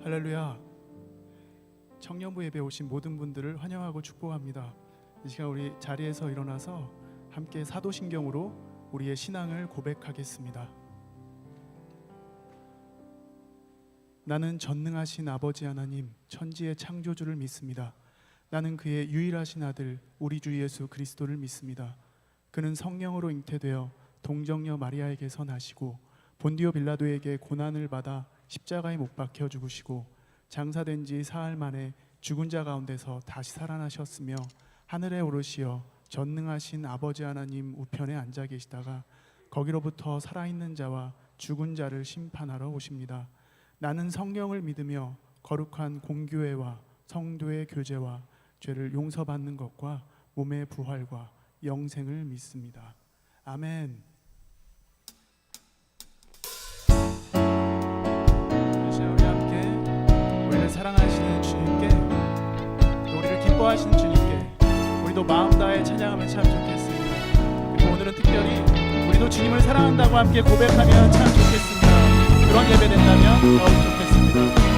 할렐루야. 청년부 예배에 오신 모든 분들을 환영하고 축복합니다. 이 시간 우리 자리에서 일어나서 함께 사도신경으로 우리의 신앙을 고백하겠습니다. 나는 전능하신 아버지 하나님, 천지의 창조주를 믿습니다. 나는 그의 유일하신 아들 우리 주 예수 그리스도를 믿습니다. 그는 성령으로 잉태되어 동정녀 마리아에게서 나시고 본디오 빌라도에게 고난을 받아 십자가에 못 박혀 죽으시고 장사된 지 사흘 만에 죽은 자 가운데서 다시 살아나셨으며 하늘에 오르시어 전능하신 아버지 하나님 우편에 앉아 계시다가 거기로부터 살아있는 자와 죽은 자를 심판하러 오십니다. 나는 성령을 믿으며 거룩한 공교회와 성도의 교제와 죄를 용서받는 것과 몸의 부활과 영생을 믿습니다. 아멘. 사랑하시는 주님께, 또 우리를 기뻐하시는 주님께 우리도 마음 다해 찬양하면 참 좋겠습니다. 그리고 오늘은 특별히 우리도 주님을 사랑한다고 함께 고백하면 참 좋겠습니다. 그런 예배 된다면 더욱 좋겠습니다.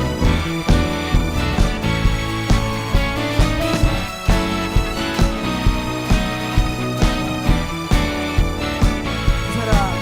사랑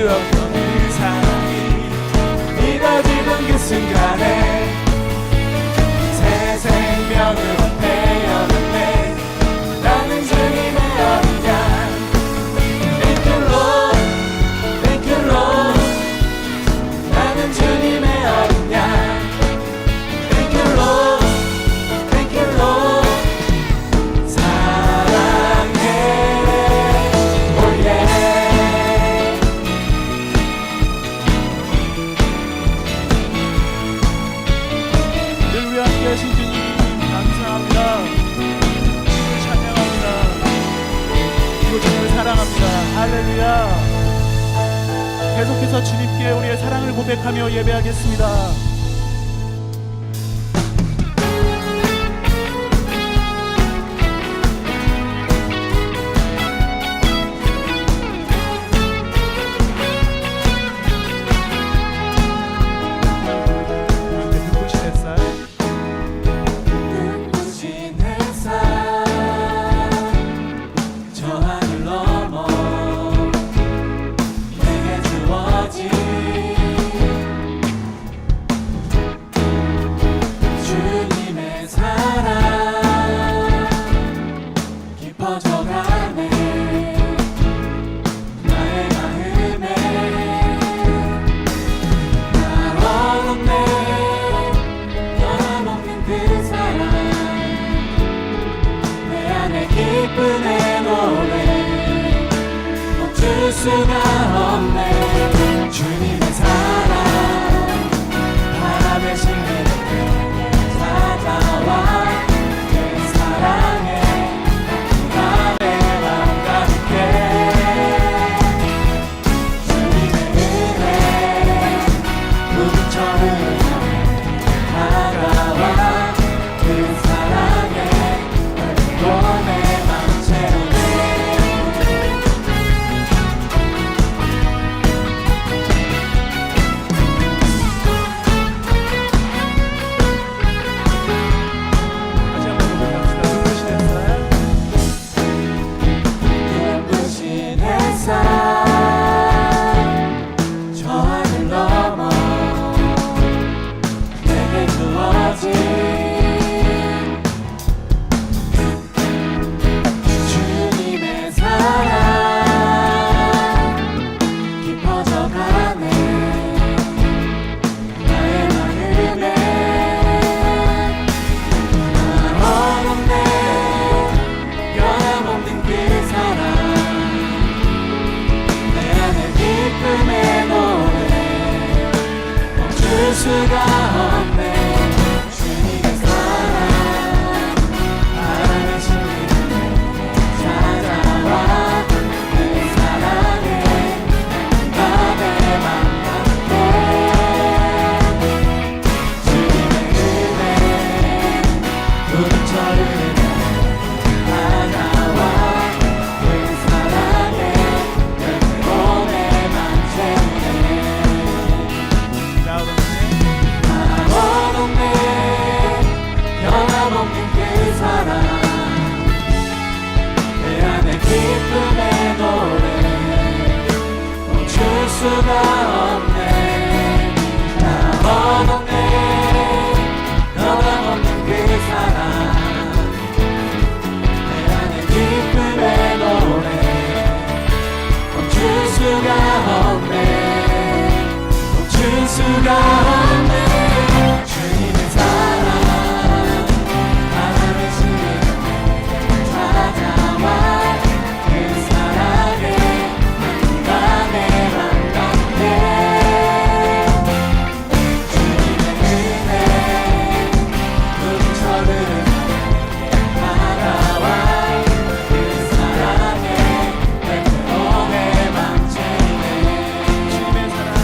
없던 그 사랑이 믿어지던 그 순간에 새 생명으로 태어났네. 나는 주님의 어린 양. Thank you Lord, Thank you Lord. 나는 주님의 어린 양. Thank you Lord, Thank you Lord. 사랑해, oh yeah. 늘 우리 함께 하신 주님 감사합니다. 찬양합니다. 그리고 주님을 사랑합니다. 할렐루야. 계속해서 주님께 우리의 사랑을 고백하며 예배하겠습니다. 눈부신 햇살 저 하늘 넘어 내게 주어진 주님의 사랑 깊어져가네. 나의 마음에 날 얻었네. 변함없는 그 사랑 내 안에 기쁨의 노래 멈출 수가 없네. 주님의 사랑 바람에 실리는 내게 찾아와 그 사랑에 내 맘 가득해. 주님의 은혜 눈처럼 다가와 그 사랑에 널 내 맘 채우네. 다시 한번 고백합시다. 눈부신 햇살 눈부신 햇살 저 하늘 넘어 내게 주어진 주님의 사랑 깊어져가네. 나의 마음에 날 얻었네. 변함없는 그 사랑 내 안에 기쁨의 노래 멈출 수가 없네. 주님의 사랑 바람에 실리는 내게 찾아와 그 사랑에 내 맘 가득해. 주님의 은혜 눈처럼 다가와 그 사랑에 널 내 맘 채우네. 날 얻었네. 변함없는 그 사랑 내 안에 기쁨의 노래 멈출 수가 없네. 날 얻었네. 변함없는 그 사랑 내 안에 기쁨의 노래 멈출 수가 없네. 멈출 수가 없네. 주님의 사랑 바람에 실리는 내게 찾아와 그 사랑에 내가 내 맘 가득해. 주님의 은혜 눈처럼 다가와 그 사랑에 내 맘 채우네. 주님의 사랑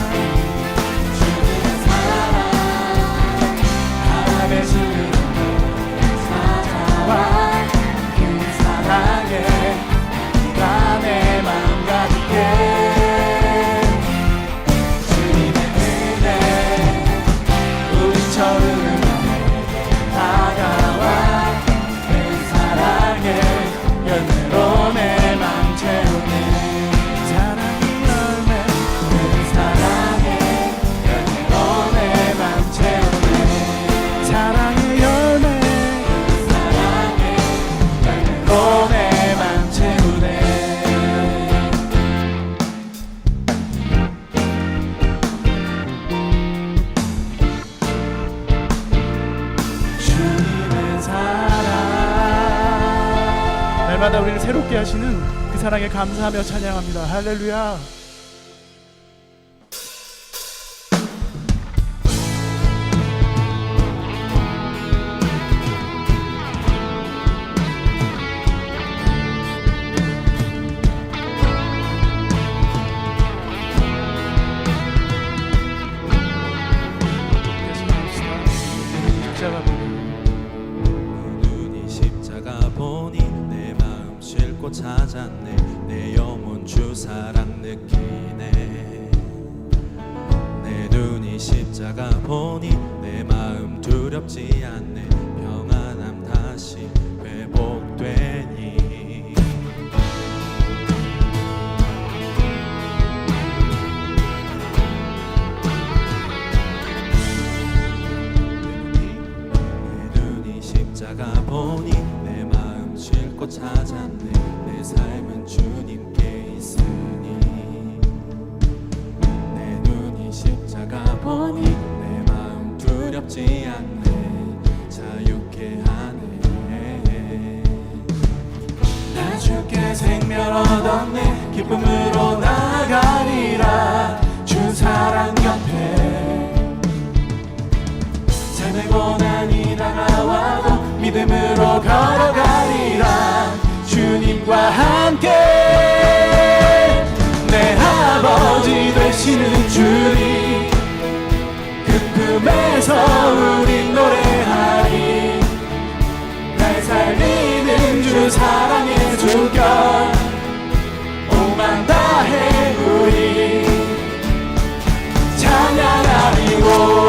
하시는 그 사랑에 감사하며 찬양합니다. 할렐루야. 눈이 십자가 보니 내 마음 싣고 찾았네. 내 영혼 주 사랑 느끼네. 내 눈이 십자가 보니 내 마음 두렵지 않네. 평안함 다시 회복되니. 십자가 보니 내 마음 싣고 찾았네. 내 삶은 주님께 있으니. 내 눈이 십자가 보니 내 마음 두렵지 않네. 자유케 하네. 나 주께 생명 얻었네. 기쁨으로 나가리라. 주 사랑 옆에 삶의 고난이 다가와도 믿음으로 걸어가리라. 주님과 함께 내 아버지 되시는 주님, 그 품에서 우린 노래하리. 날 살리는 주 사랑의 주권 오만 다해 우리 찬양하리고.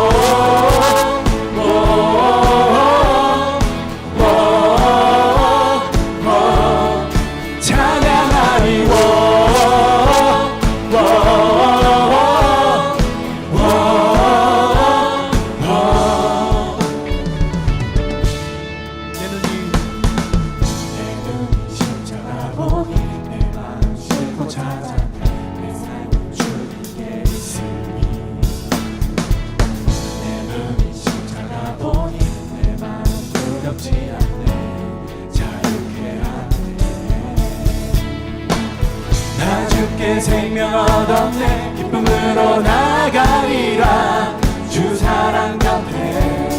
생명 얻었네. 기쁨으로 나가리라. 주 사랑 옆에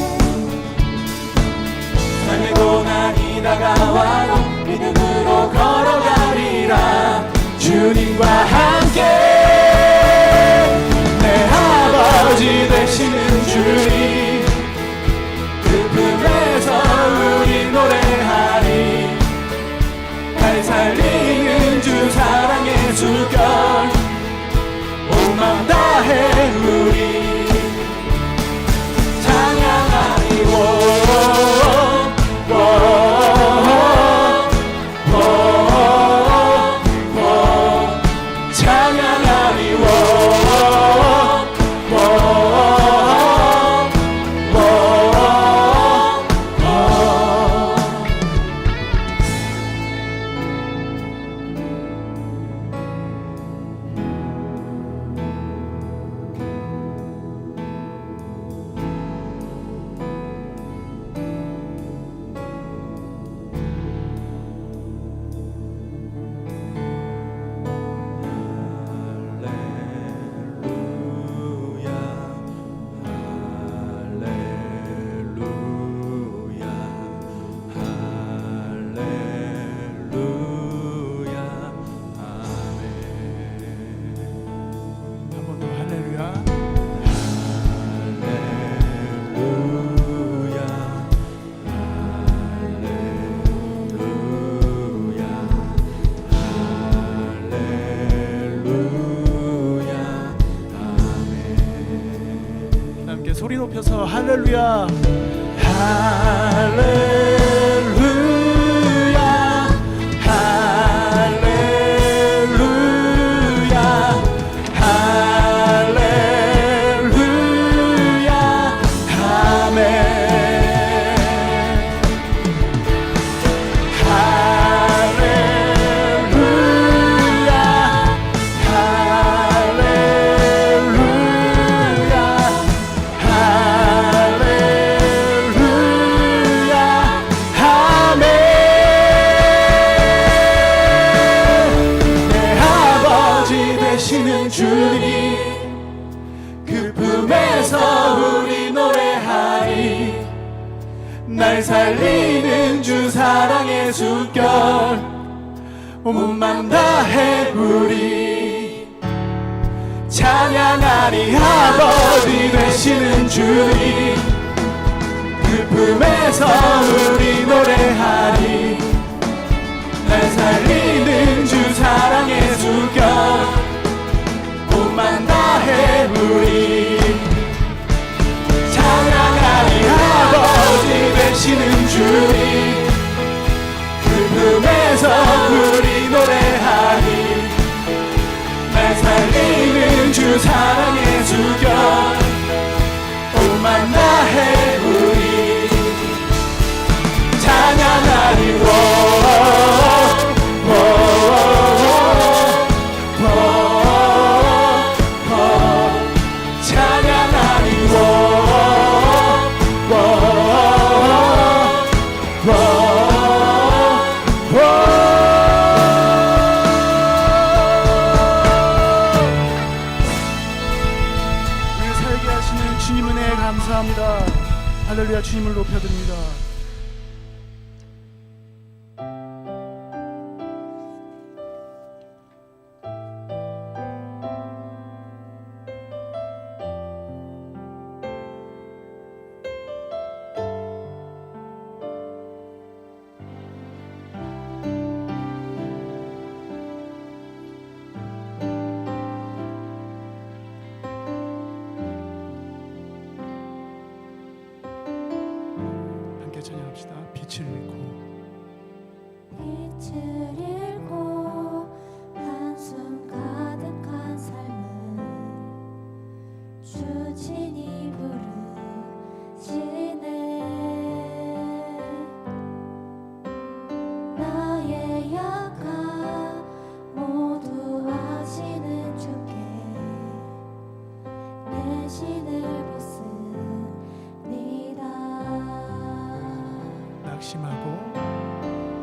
삶의 고난이 다가와도 믿음으로 걸어가리라. 주님과 함께 내 아버지 되시는 주님, 그 품에서 우리 노래하리. 날 살리는 주 사랑의 주권 온마음 다해 우리 찬양하리고. 소리 높여서 할렐루야. 할렐루야. 할렐루야. 할렐루야. 아멘. 할렐루야. 되시는 주님 그 품에서 우리 노래하리 날 살리는 주 사랑의 숨결 온맘 다해 우리 찬양하리 아버지 되시는 주님 그 품에서 우리 노래하리 날 살리는 주 사랑의 숨결 온맘 다해 우리 찬양하리 아버지 되시는 주님 그 품에서 우리 노래하리 날 살리는 주 사랑의 주격 온맘 다해 우리 찬양하리 주님 은혜에 감사합니다. 할렐루야. 주님을 높여드립니다. 찬양합시다. 빛을 잃고 한숨 가득한 삶은 주진이 부르시네 나의 약함 모두 아시는 주께 내 신을 벗습니다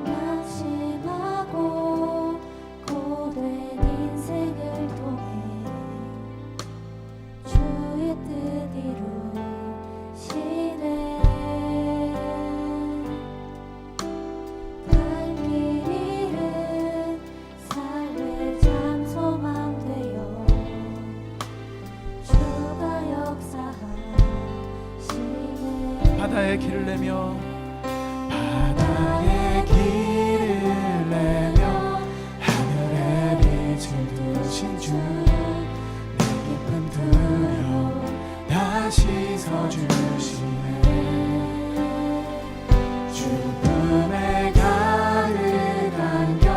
낙심하고 고된 인생을 통해 주의 뜻 이루시네 갈 길 잃은 삶의 장소만 되어 주가 역사하시네 바다의 길을 내며 하늘에 빛을 두신 주 내 기쁨 두려움 다시 서주시네 주 품에 가득한 경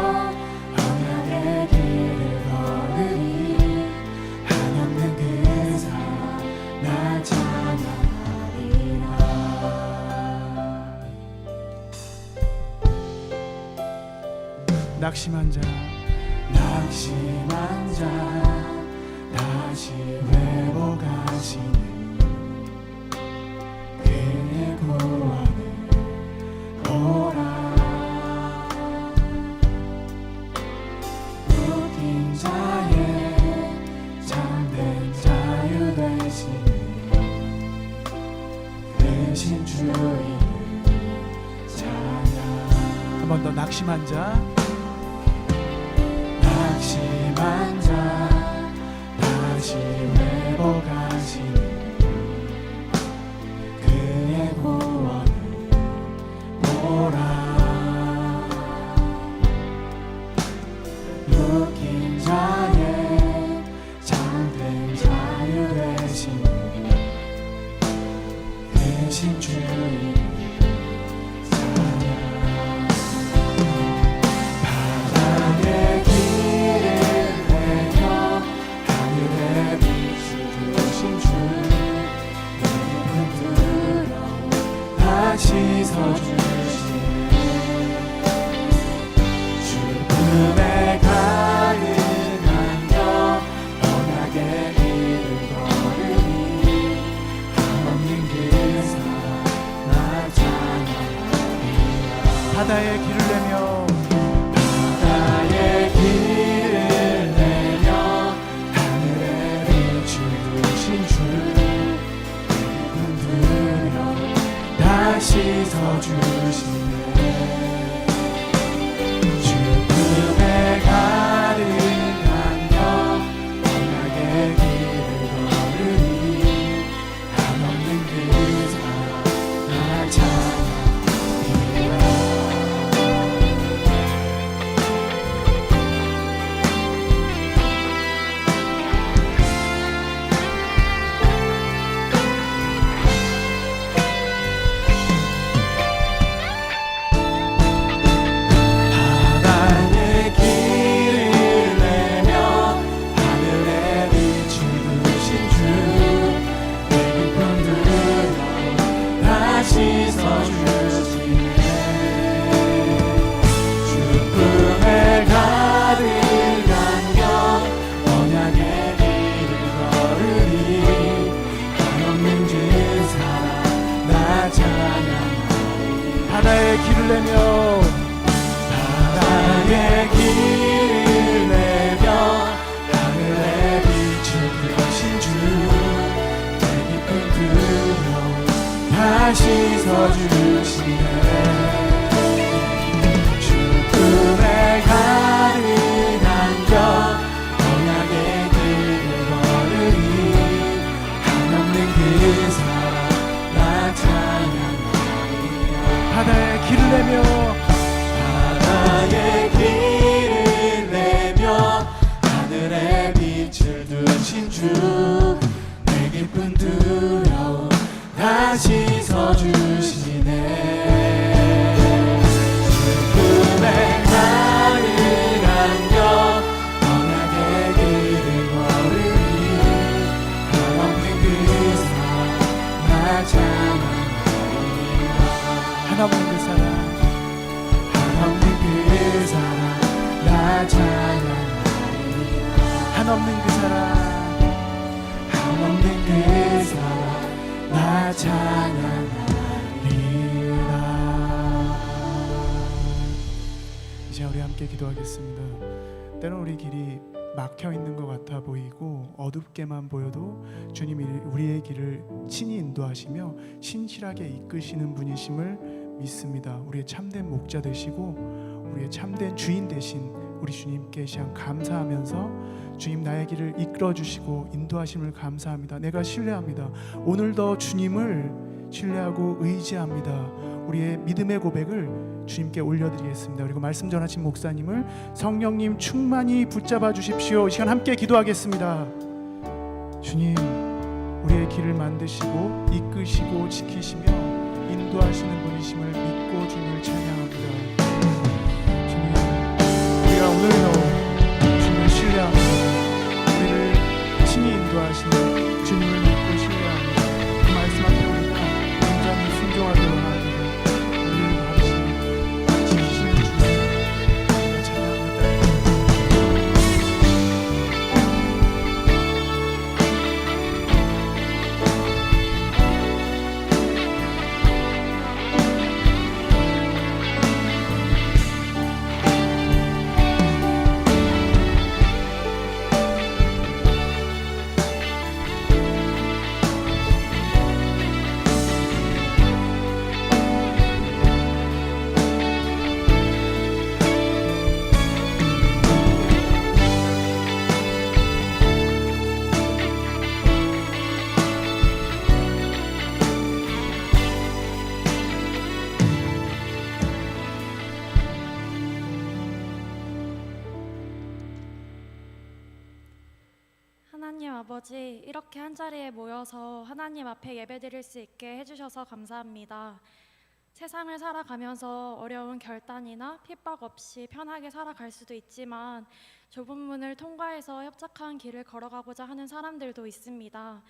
언약의 길을 걸으니 한없는 그 사랑 나 찬양하리라 낙심한 자 다시 회복하시는 그의 구원을 보라 묶인 자의 잠든 자유 되시는 대신 주의 찬양 한 번 더 낙심한 자 다시 회복하시는 그의 구원을 보라 묶인 자의 잠든 자유 되시는 대신 주의 다시 서주시네 주 품에 가득한 경 언약의 길을 걸으니 한없는 그 사랑 나 찬양하리라 바다의 길을 내며 주시네 주님의 가득한 영 언약의 길을 걸으니 한없는 그 사랑 나 찬양하리라 바다의 길을 내며 하늘의 빛을 두신 주내 깊은 두려움 다시 서주시네 주품에 가득한 영 언약의 길을 걸으니 한없는 주 사랑 나 찬양하리 바다의 길을 내며 바다의 길을 내며 하늘의 빛을 드신 주내 깊은 두려움 다시 서주시네 주품에 가득한 영 언약의 길을 걸으니 한없는 그 사랑 나 찬양하리라 바다의 길을 내며 바다의 길을 내며 하늘의 빛을 두신 주 내 깊은 두려움 다시 서주시네 주님의 가득한 영 언약의 길을 걸으니 한없는 그 사랑 나 찬양하리라 한없는 그 사랑 한없는 그 사랑 나 찬양하리라 한없는 그 사랑 한없는 그 사랑 나 찬양하리라 이제 우리 함께 기도하겠습니다 때론 우리 길이 막혀 있는 것 같아 보이고 어둡게만 보여도 주님이 우리의 길을 친히 인도하시며 신실하게 이끄시는 분이심을 믿습니다. 우리의 참된 목자 되시고 우리의 참된 주인 되신 우리 주님께 시간 감사하면서 주님 나의 길을 이끌어 주시고 인도하심을 감사합니다. 내가 신뢰합니다. 오늘도 주님을 신뢰하고 의지합니다. 우리의 믿음의 고백을 주님께 올려드리겠습니다. 그리고 말씀 전하신 목사님을 성령님 충만히 붙잡아 주십시오. 이 시간 함께 기도하겠습니다. 주님 우리의 길을 만드시고 이끄시고 지키시며 인도하시는 분이심을 믿고 주님을 찬양합니다. 주님 우리가 오늘도 주님을 신뢰합니다. 우리를 친히 인도하시는 주님을 믿고 신뢰합니다. 그 말씀 앞에 우리가 온전히 순종하기로 하옵니다. 우리를 받으시는 지키시는 주님 우리가 찬양합니다. 하나님 아버지, 이렇게 한자리에 모여서 하나님 앞에 예배드릴 수 있게 해주셔서 감사합니다. 세상을 살아가면서 어려운 결단이나 핍박 없이 편하게 살아갈 수도 있지만 좁은 문을 통과해서 협착한 길을 걸어가고자 하는 사람들도 있습니다.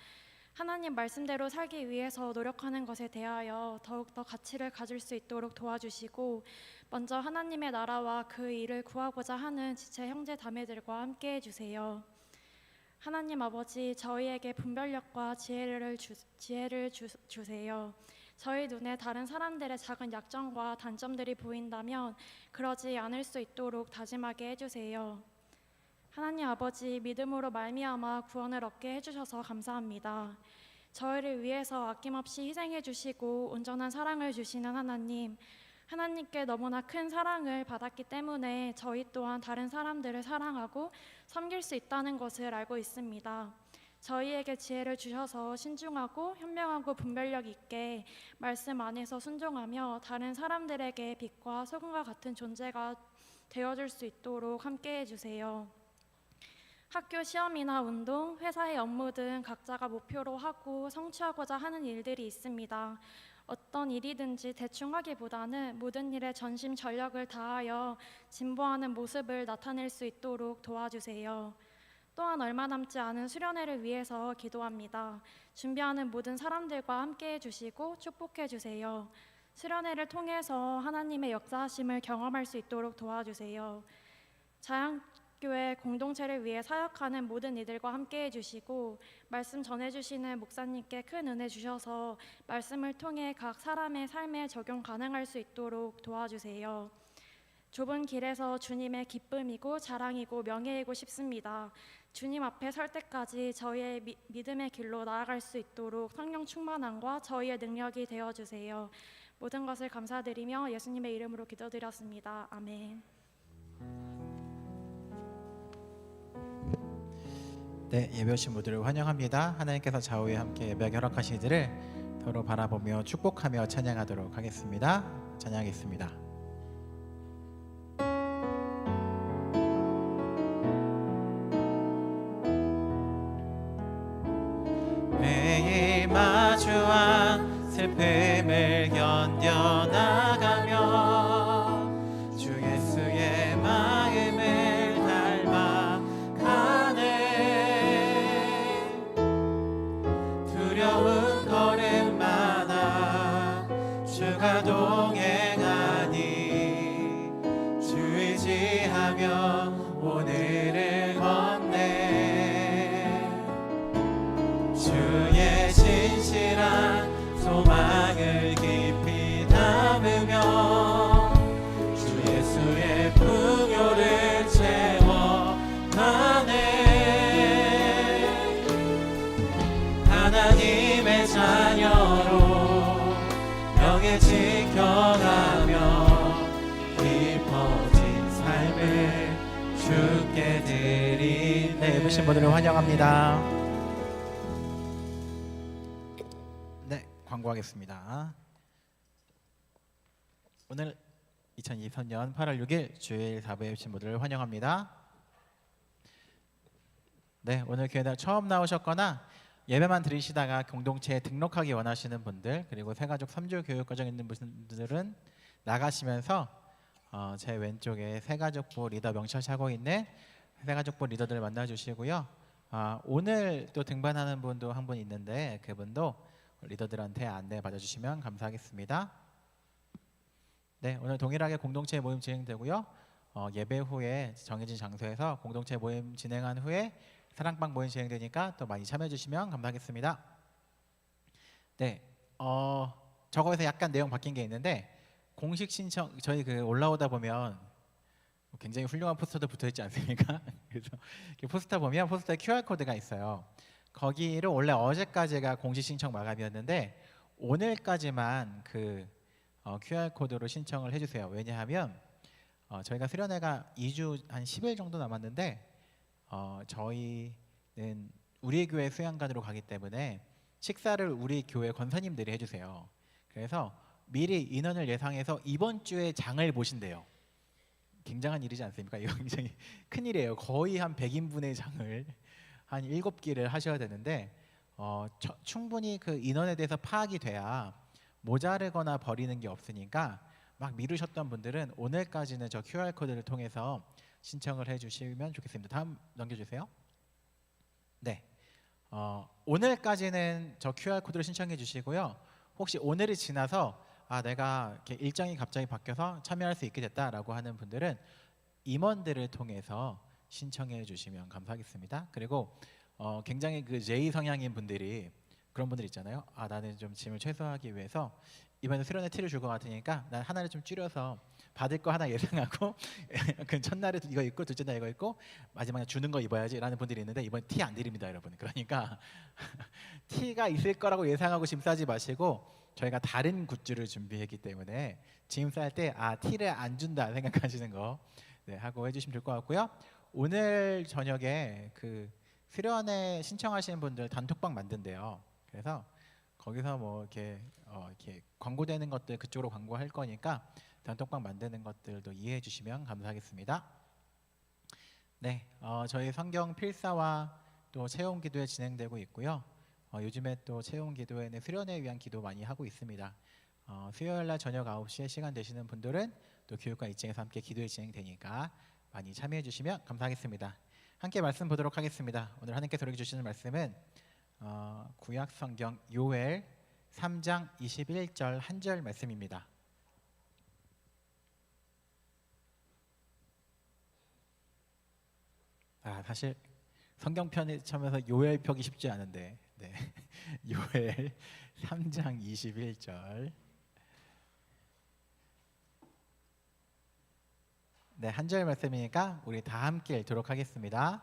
하나님 말씀대로 살기 위해서 노력하는 것에 대하여 더욱더 가치를 가질 수 있도록 도와주시고 먼저 하나님의 나라와 그 일을 구하고자 하는 지체 형제 자매들과 함께 해주세요. 하나님 아버지, 저희에게 분별력과 지혜를 주세요. 저희 눈에 다른 사람들의 작은 약점과 단점들이 보인다면 그러지 않을 수 있도록 다짐하게 해주세요. 하나님 아버지, 믿음으로 말미암아 구원을 얻게 해주셔서 감사합니다. 저희를 위해서 아낌없이 희생해 주시고 온전한 사랑을 주시는 하나님, 하나님께 너무나 큰 사랑을 받았기 때문에 저희 또한 다른 사람들을 사랑하고 섬길 수 있다는 것을 알고 있습니다. 저희에게 지혜를 주셔서 신중하고 현명하고 분별력 있게 말씀 안에서 순종하며 다른 사람들에게 빛과 소금과 같은 존재가 되어줄 수 있도록 함께해 주세요. 학교 시험이나 운동, 회사의 업무 등 각자가 목표로 하고 성취하고자 하는 일들이 있습니다. 어떤 일이든지 대충 하기보다는 모든 일에 전심 전력을 다하여 진보하는 모습을 나타낼 수 있도록 도와주세요. 또한 얼마 남지 않은 수련회를 위해서 기도합니다. 준비하는 모든 사람들과 함께해 주시고 축복해 주세요. 수련회를 통해서 하나님의 역사하심을 경험할 수 있도록 도와주세요. 자양교회 공동체를 위해 사역하는 모든 이들과 함께해 주시고 말씀 전해주시는 목사님께 큰 은혜 주셔서 말씀을 통해 각 사람의 삶에 적용 가능할 수 있도록 도와주세요. 좁은 길에서 주님의 기쁨이고 자랑이고 명예이고 싶습니다. 주님 앞에 설 때까지 저희의 믿음의 길로 나아갈 수 있도록 성령 충만함과 저희의 능력이 되어주세요. 모든 것을 감사드리며 예수님의 이름으로 기도드렸습니다. 아멘. 네, 예배 오신 모두를 환영합니다. 하나님께서 좌우에 함께 예배 허락하시기를 서로 바라보며 축복하며 찬양하도록 하겠습니다. 찬양하겠습니다. 매일 마주한 슬픔을 견뎌나가며 주 예수의 마음을 닮아가네. 두려운 걸음마다 주가 동행하니 주 의지하며 오늘을 걷네. 주의 진실한 소망을 깊이 담으며 주 예수의 풍요를 채워가네. 하나님의 자녀로 명예 지켜가며 깊어진 삶을 주께 드리네. 네, 예배신 분들을 환영합니다. 광고하겠습니다. 오늘 2023년 8월 6일 주일 4부에 오신 분들을 환영합니다. 네, 오늘 교회에 처음 나오셨거나 예배만 들으시다가 공동체에 등록하기 원하시는 분들, 그리고 새가족 3주 교육 과정에 있는 분들은 나가시면서 제 왼쪽에 새가족부 리더 명찰하고 있는 새가족부 리더들을 만나주시고요. 오늘 또 등반하는 분도 한 분 있는데 그분도 리더들한테 안내 받아주시면 감사하겠습니다. 네, 오늘 동일하게 공동체 모임 진행되고요. 예배 후에 정해진 장소에서 공동체 모임 진행한 후에 사랑방 모임 진행되니까 또 많이 참여해 주시면 감사하겠습니다. 네, 저거에서 약간 내용 바뀐 게 있는데 공식 신청 저희 올라오다 보면 굉장히 훌륭한 포스터도 붙어 있지 않습니까? 그래서 포스터 보면 포스터에 QR 코드가 있어요. 거기를 원래 어제까지가 공식 신청 마감이었는데 오늘까지만 QR 코드로 신청을 해주세요. 왜냐하면 저희가 수련회가 2주 한 10일 정도 남았는데 저희는 우리 교회 수양관으로 가기 때문에 식사를 우리 교회 권사님들이 해주세요. 그래서 미리 인원을 예상해서 이번 주에 장을 보신대요. 굉장한 일이지 않습니까? 이거 굉장히 큰 일이에요. 거의 한 100인분의 장을 한 7끼를 하셔야 되는데 충분히 그 인원에 대해서 파악이 돼야 모자르거나 버리는 게 없으니까 막 미루셨던 분들은 오늘까지는 저 QR코드를 통해서 신청을 해주시면 좋겠습니다. 다음 넘겨주세요. 네, 오늘까지는 저 QR코드를 신청해 주시고요. 혹시 오늘이 지나서 내가 이렇게 일정이 갑자기 바뀌어서 참여할 수 있게 됐다라고 하는 분들은 임원들을 통해서 신청해 주시면 감사하겠습니다. 그리고 굉장히 J 성향인 분들이 그런 분들 있잖아요. 나는 좀 짐을 최소화하기 위해서 이번에 수련회 티를 줄 것 같으니까 난 하나를 좀 줄여서 받을 거 하나 예상하고 그 첫날에 이거 입고 둘째 날 이거 입고 마지막에 주는 거 입어야지라는 분들이 있는데 이번 티 안 드립니다, 여러분. 그러니까 티가 있을 거라고 예상하고 짐 싸지 마시고 저희가 다른 굿즈를 준비했기 때문에 짐 쌀 때 티를 안 준다 생각하시는 거 네, 하고 해주시면 될 것 같고요. 오늘 저녁에 그 수련회 신청하시는 분들 단톡방 만든대요. 그래서 거기서 뭐 이렇게 광고되는 것들 그쪽으로 광고할 거니까 단톡방 만드는 것들도 이해해 주시면 감사하겠습니다. 네, 저희 성경 필사와 또 체험 기도회 진행되고 있고요. 요즘에 또 체험 기도회는 수련회 위한 기도 많이 하고 있습니다. 수요일 날 저녁 9시에 시간 되시는 분들은 또 교육관 2층에서 함께 기도회 진행되니까 많이 참여해 주시면 감사하겠습니다. 함께 말씀 보도록 하겠습니다. 오늘 하나님께서 우리에게 주시는 말씀은 구약 성경 요엘 3장 21절 한 절 말씀입니다. 사실 성경 편에서 요엘 펴기 쉽지 않은데 네. 요엘 3장 21절 네, 한 절 말씀이니까 우리 다 함께 읽도록 하겠습니다.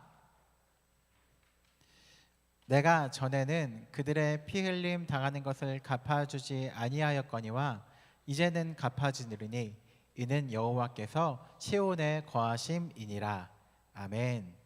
내가 전에는 그들의 피 흘림 당하는 것을 갚아주지 아니하였거니와 이제는 갚아주리니 이는 여호와께서 시온에 거하심이니라. 아멘.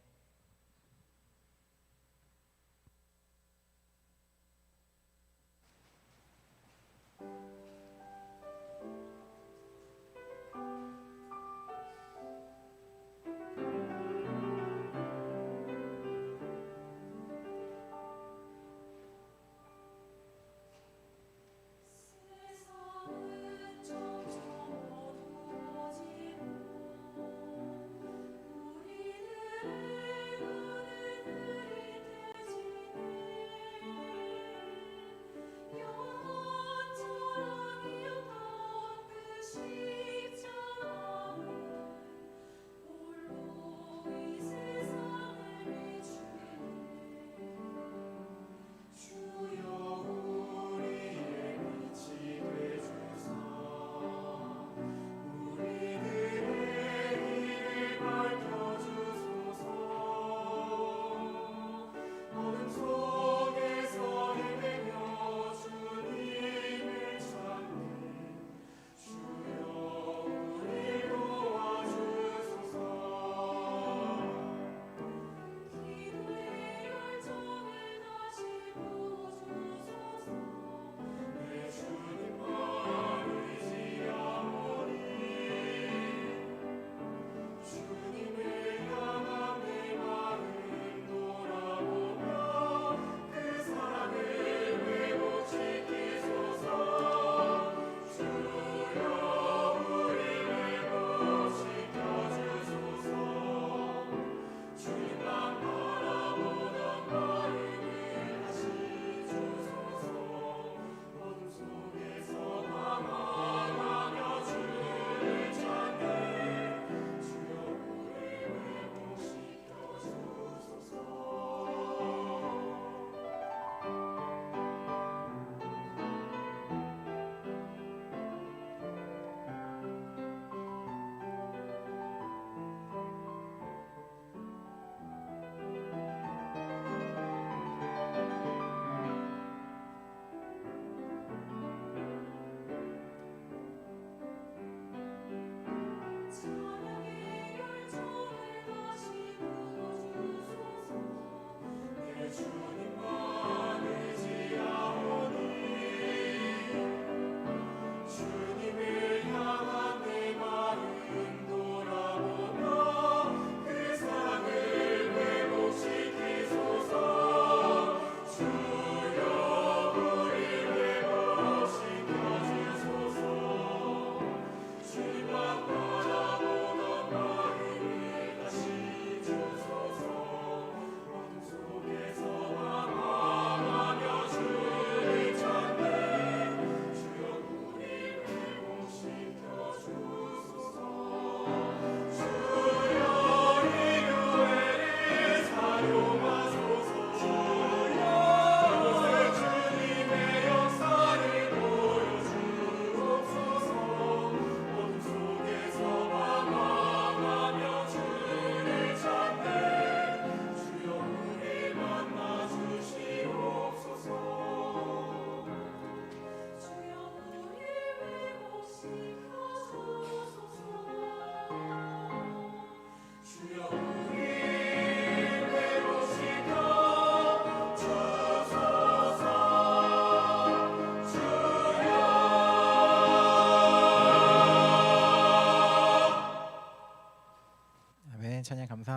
우리들을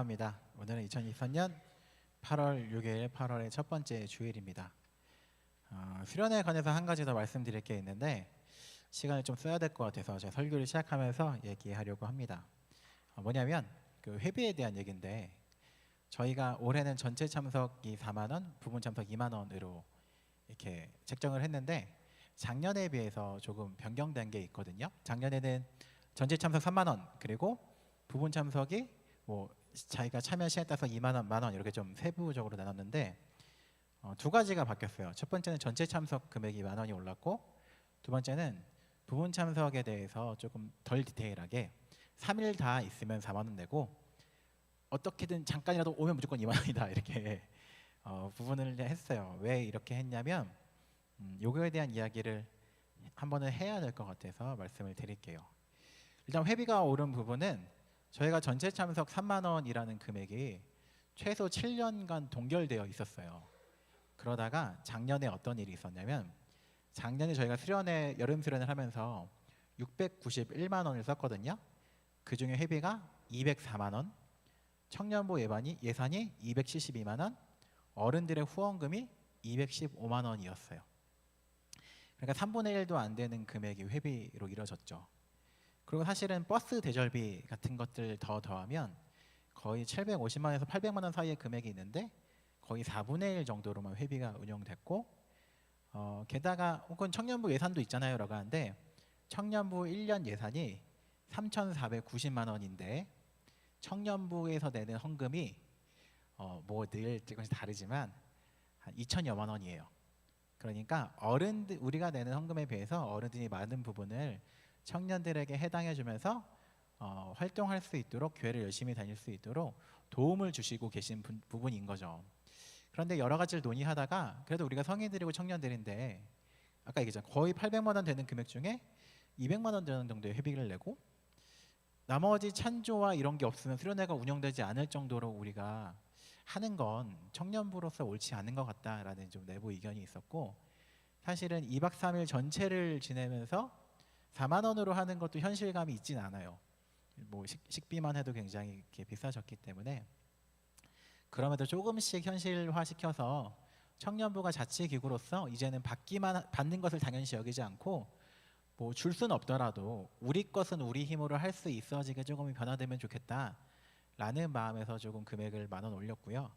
감사합니다. 오늘은 2024년 8월 6일 8월의 첫 번째 주일입니다. 수련회에 관해서 한 가지 더 말씀드릴 게 있는데 시간을 좀 써야 될 것 같아서 제가 설교를 시작하면서 얘기하려고 합니다. 뭐냐면 그 회비에 대한 얘기인데 저희가 올해는 전체 참석이 4만 원, 부분 참석 2만 원으로 이렇게 책정을 했는데 작년에 비해서 조금 변경된 게 있거든요. 작년에는 전체 참석 3만 원 그리고 부분 참석이 뭐 자기가 참여 시에 따라서 2만 원, 만 원 이렇게 좀 세부적으로 나눴는데 두 가지가 바뀌었어요. 첫 번째는 전체 참석 금액이 만 원이 올랐고 두 번째는 부분 참석에 대해서 조금 덜 디테일하게 3일 다 있으면 4만 원 내고 어떻게든 잠깐이라도 오면 무조건 2만 원이다 이렇게 부분을 했어요. 왜 이렇게 했냐면 요거에 대한 이야기를 한 번은 해야 될 것 같아서 말씀을 드릴게요. 일단 회비가 오른 부분은 저희가 전체 참석 3만 원이라는 금액이 최소 7년간 동결되어 있었어요. 그러다가 작년에 어떤 일이 있었냐면 작년에 저희가 수련회 여름 수련을 하면서 691만 원을 썼거든요. 그 중에 회비가 204만 원, 청년부 예산이 272만 원, 어른들의 후원금이 215만 원이었어요. 그러니까 3분의 1도 안 되는 금액이 회비로 이뤄졌죠. 그리고 사실은 버스 대절비 같은 것들 더 더하면 거의 750만 원에서 800만 원 사이의 금액이 있는데 거의 4분의 1 정도로만 회비가 운영됐고 게다가 혹은 청년부 예산도 있잖아요 라고 하는데 청년부 1년 예산이 3,490만 원인데 청년부에서 내는 헌금이 뭐 늘 조금씩 다르지만 한 2천여만 원이에요. 그러니까 우리가 내는 헌금에 비해서 어른들이 많은 부분을 청년들에게 해당해 주면서 활동할 수 있도록 교회를 열심히 다닐 수 있도록 도움을 주시고 계신 부분인 거죠. 그런데 여러 가지를 논의하다가 그래도 우리가 성인들이고 청년들인데 아까 얘기했잖아요. 거의 800만 원 되는 금액 중에 200만 원 되는 정도의 회비를 내고 나머지 찬조와 이런 게 없으면 수련회가 운영되지 않을 정도로 우리가 하는 건 청년부로서 옳지 않은 것 같다라는 좀 내부 의견이 있었고 사실은 2박 3일 전체를 지내면서 4만 원으로 하는 것도 현실감이 있진 않아요. 뭐 식비만 해도 굉장히 이렇게 비싸졌기 때문에 그럼에도 조금씩 현실화시켜서 청년부가 자치기구로서 이제는 받는 것을 당연시 여기지 않고 뭐 줄 수는 없더라도 우리 것은 우리 힘으로 할 수 있어지게 조금 변화되면 좋겠다라는 마음에서 조금 금액을 1만 원 올렸고요.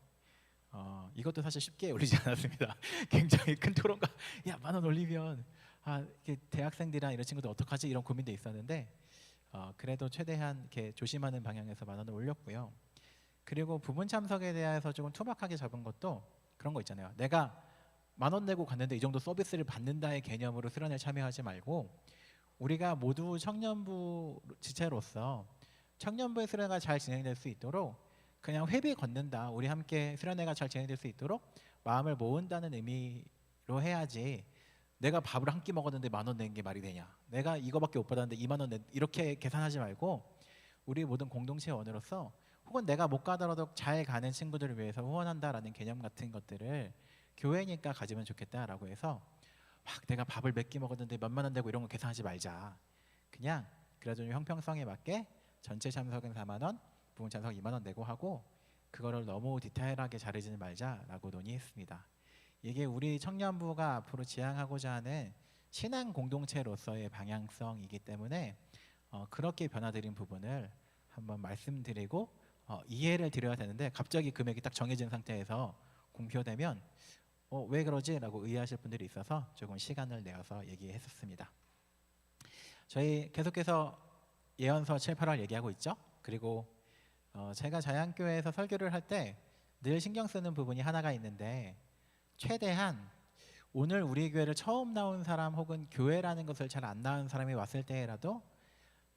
이것도 사실 쉽게 올리지 않았습니다. 굉장히 큰 토론과 야 1만 원 올리면 이렇게 대학생들이나 이런 친구들 어떡하지 이런 고민도 있었는데 그래도 최대한 이렇게 조심하는 방향에서 1만 원을 올렸고요. 그리고 부분 참석에 대해서 조금 투박하게 잡은 것도 그런 거 있잖아요. 내가 1만 원 내고 갔는데 이 정도 서비스를 받는다의 개념으로 수련회에 참여하지 말고 우리가 모두 청년부 지체로서 청년부의 수련회가 잘 진행될 수 있도록 그냥 회비 걷는다. 우리 함께 수련회가 잘 진행될 수 있도록 마음을 모은다는 의미로 해야지 내가 밥을 한 끼 먹었는데 1만 원 낸 게 말이 되냐. 내가 이거밖에 못 받았는데 2만 원 이렇게 계산하지 말고 우리 모든 공동체원으로서 혹은 내가 못 가더라도 잘 가는 친구들을 위해서 후원한다라는 개념 같은 것들을 교회니까 가지면 좋겠다라고 해서 막 내가 밥을 몇 끼 먹었는데 몇만 원 내고 이런 거 계산하지 말자. 그냥 그래도 좀 형평성에 맞게 전체 참석은 4만 원, 부분 참석 2만 원 내고 하고 그거를 너무 디테일하게 자르지 말자라고 논의했습니다. 이게 우리 청년부가 앞으로 지향하고자 하는 신앙 공동체로서의 방향성이기 때문에 그렇게 변화드린 부분을 한번 말씀드리고 이해를 드려야 되는데 갑자기 금액이 딱 정해진 상태에서 공표되면 왜 그러지? 라고 의아하실 분들이 있어서 조금 시간을 내어서 얘기했었습니다. 저희 계속해서 예언서 7, 8월 얘기하고 있죠. 그리고 제가 자양교회에서 설교를 할 때 늘 신경 쓰는 부분이 하나가 있는데 최대한 오늘 우리 교회를 처음 나온 사람 혹은 교회라는 것을 잘 안 나온 사람이 왔을 때라도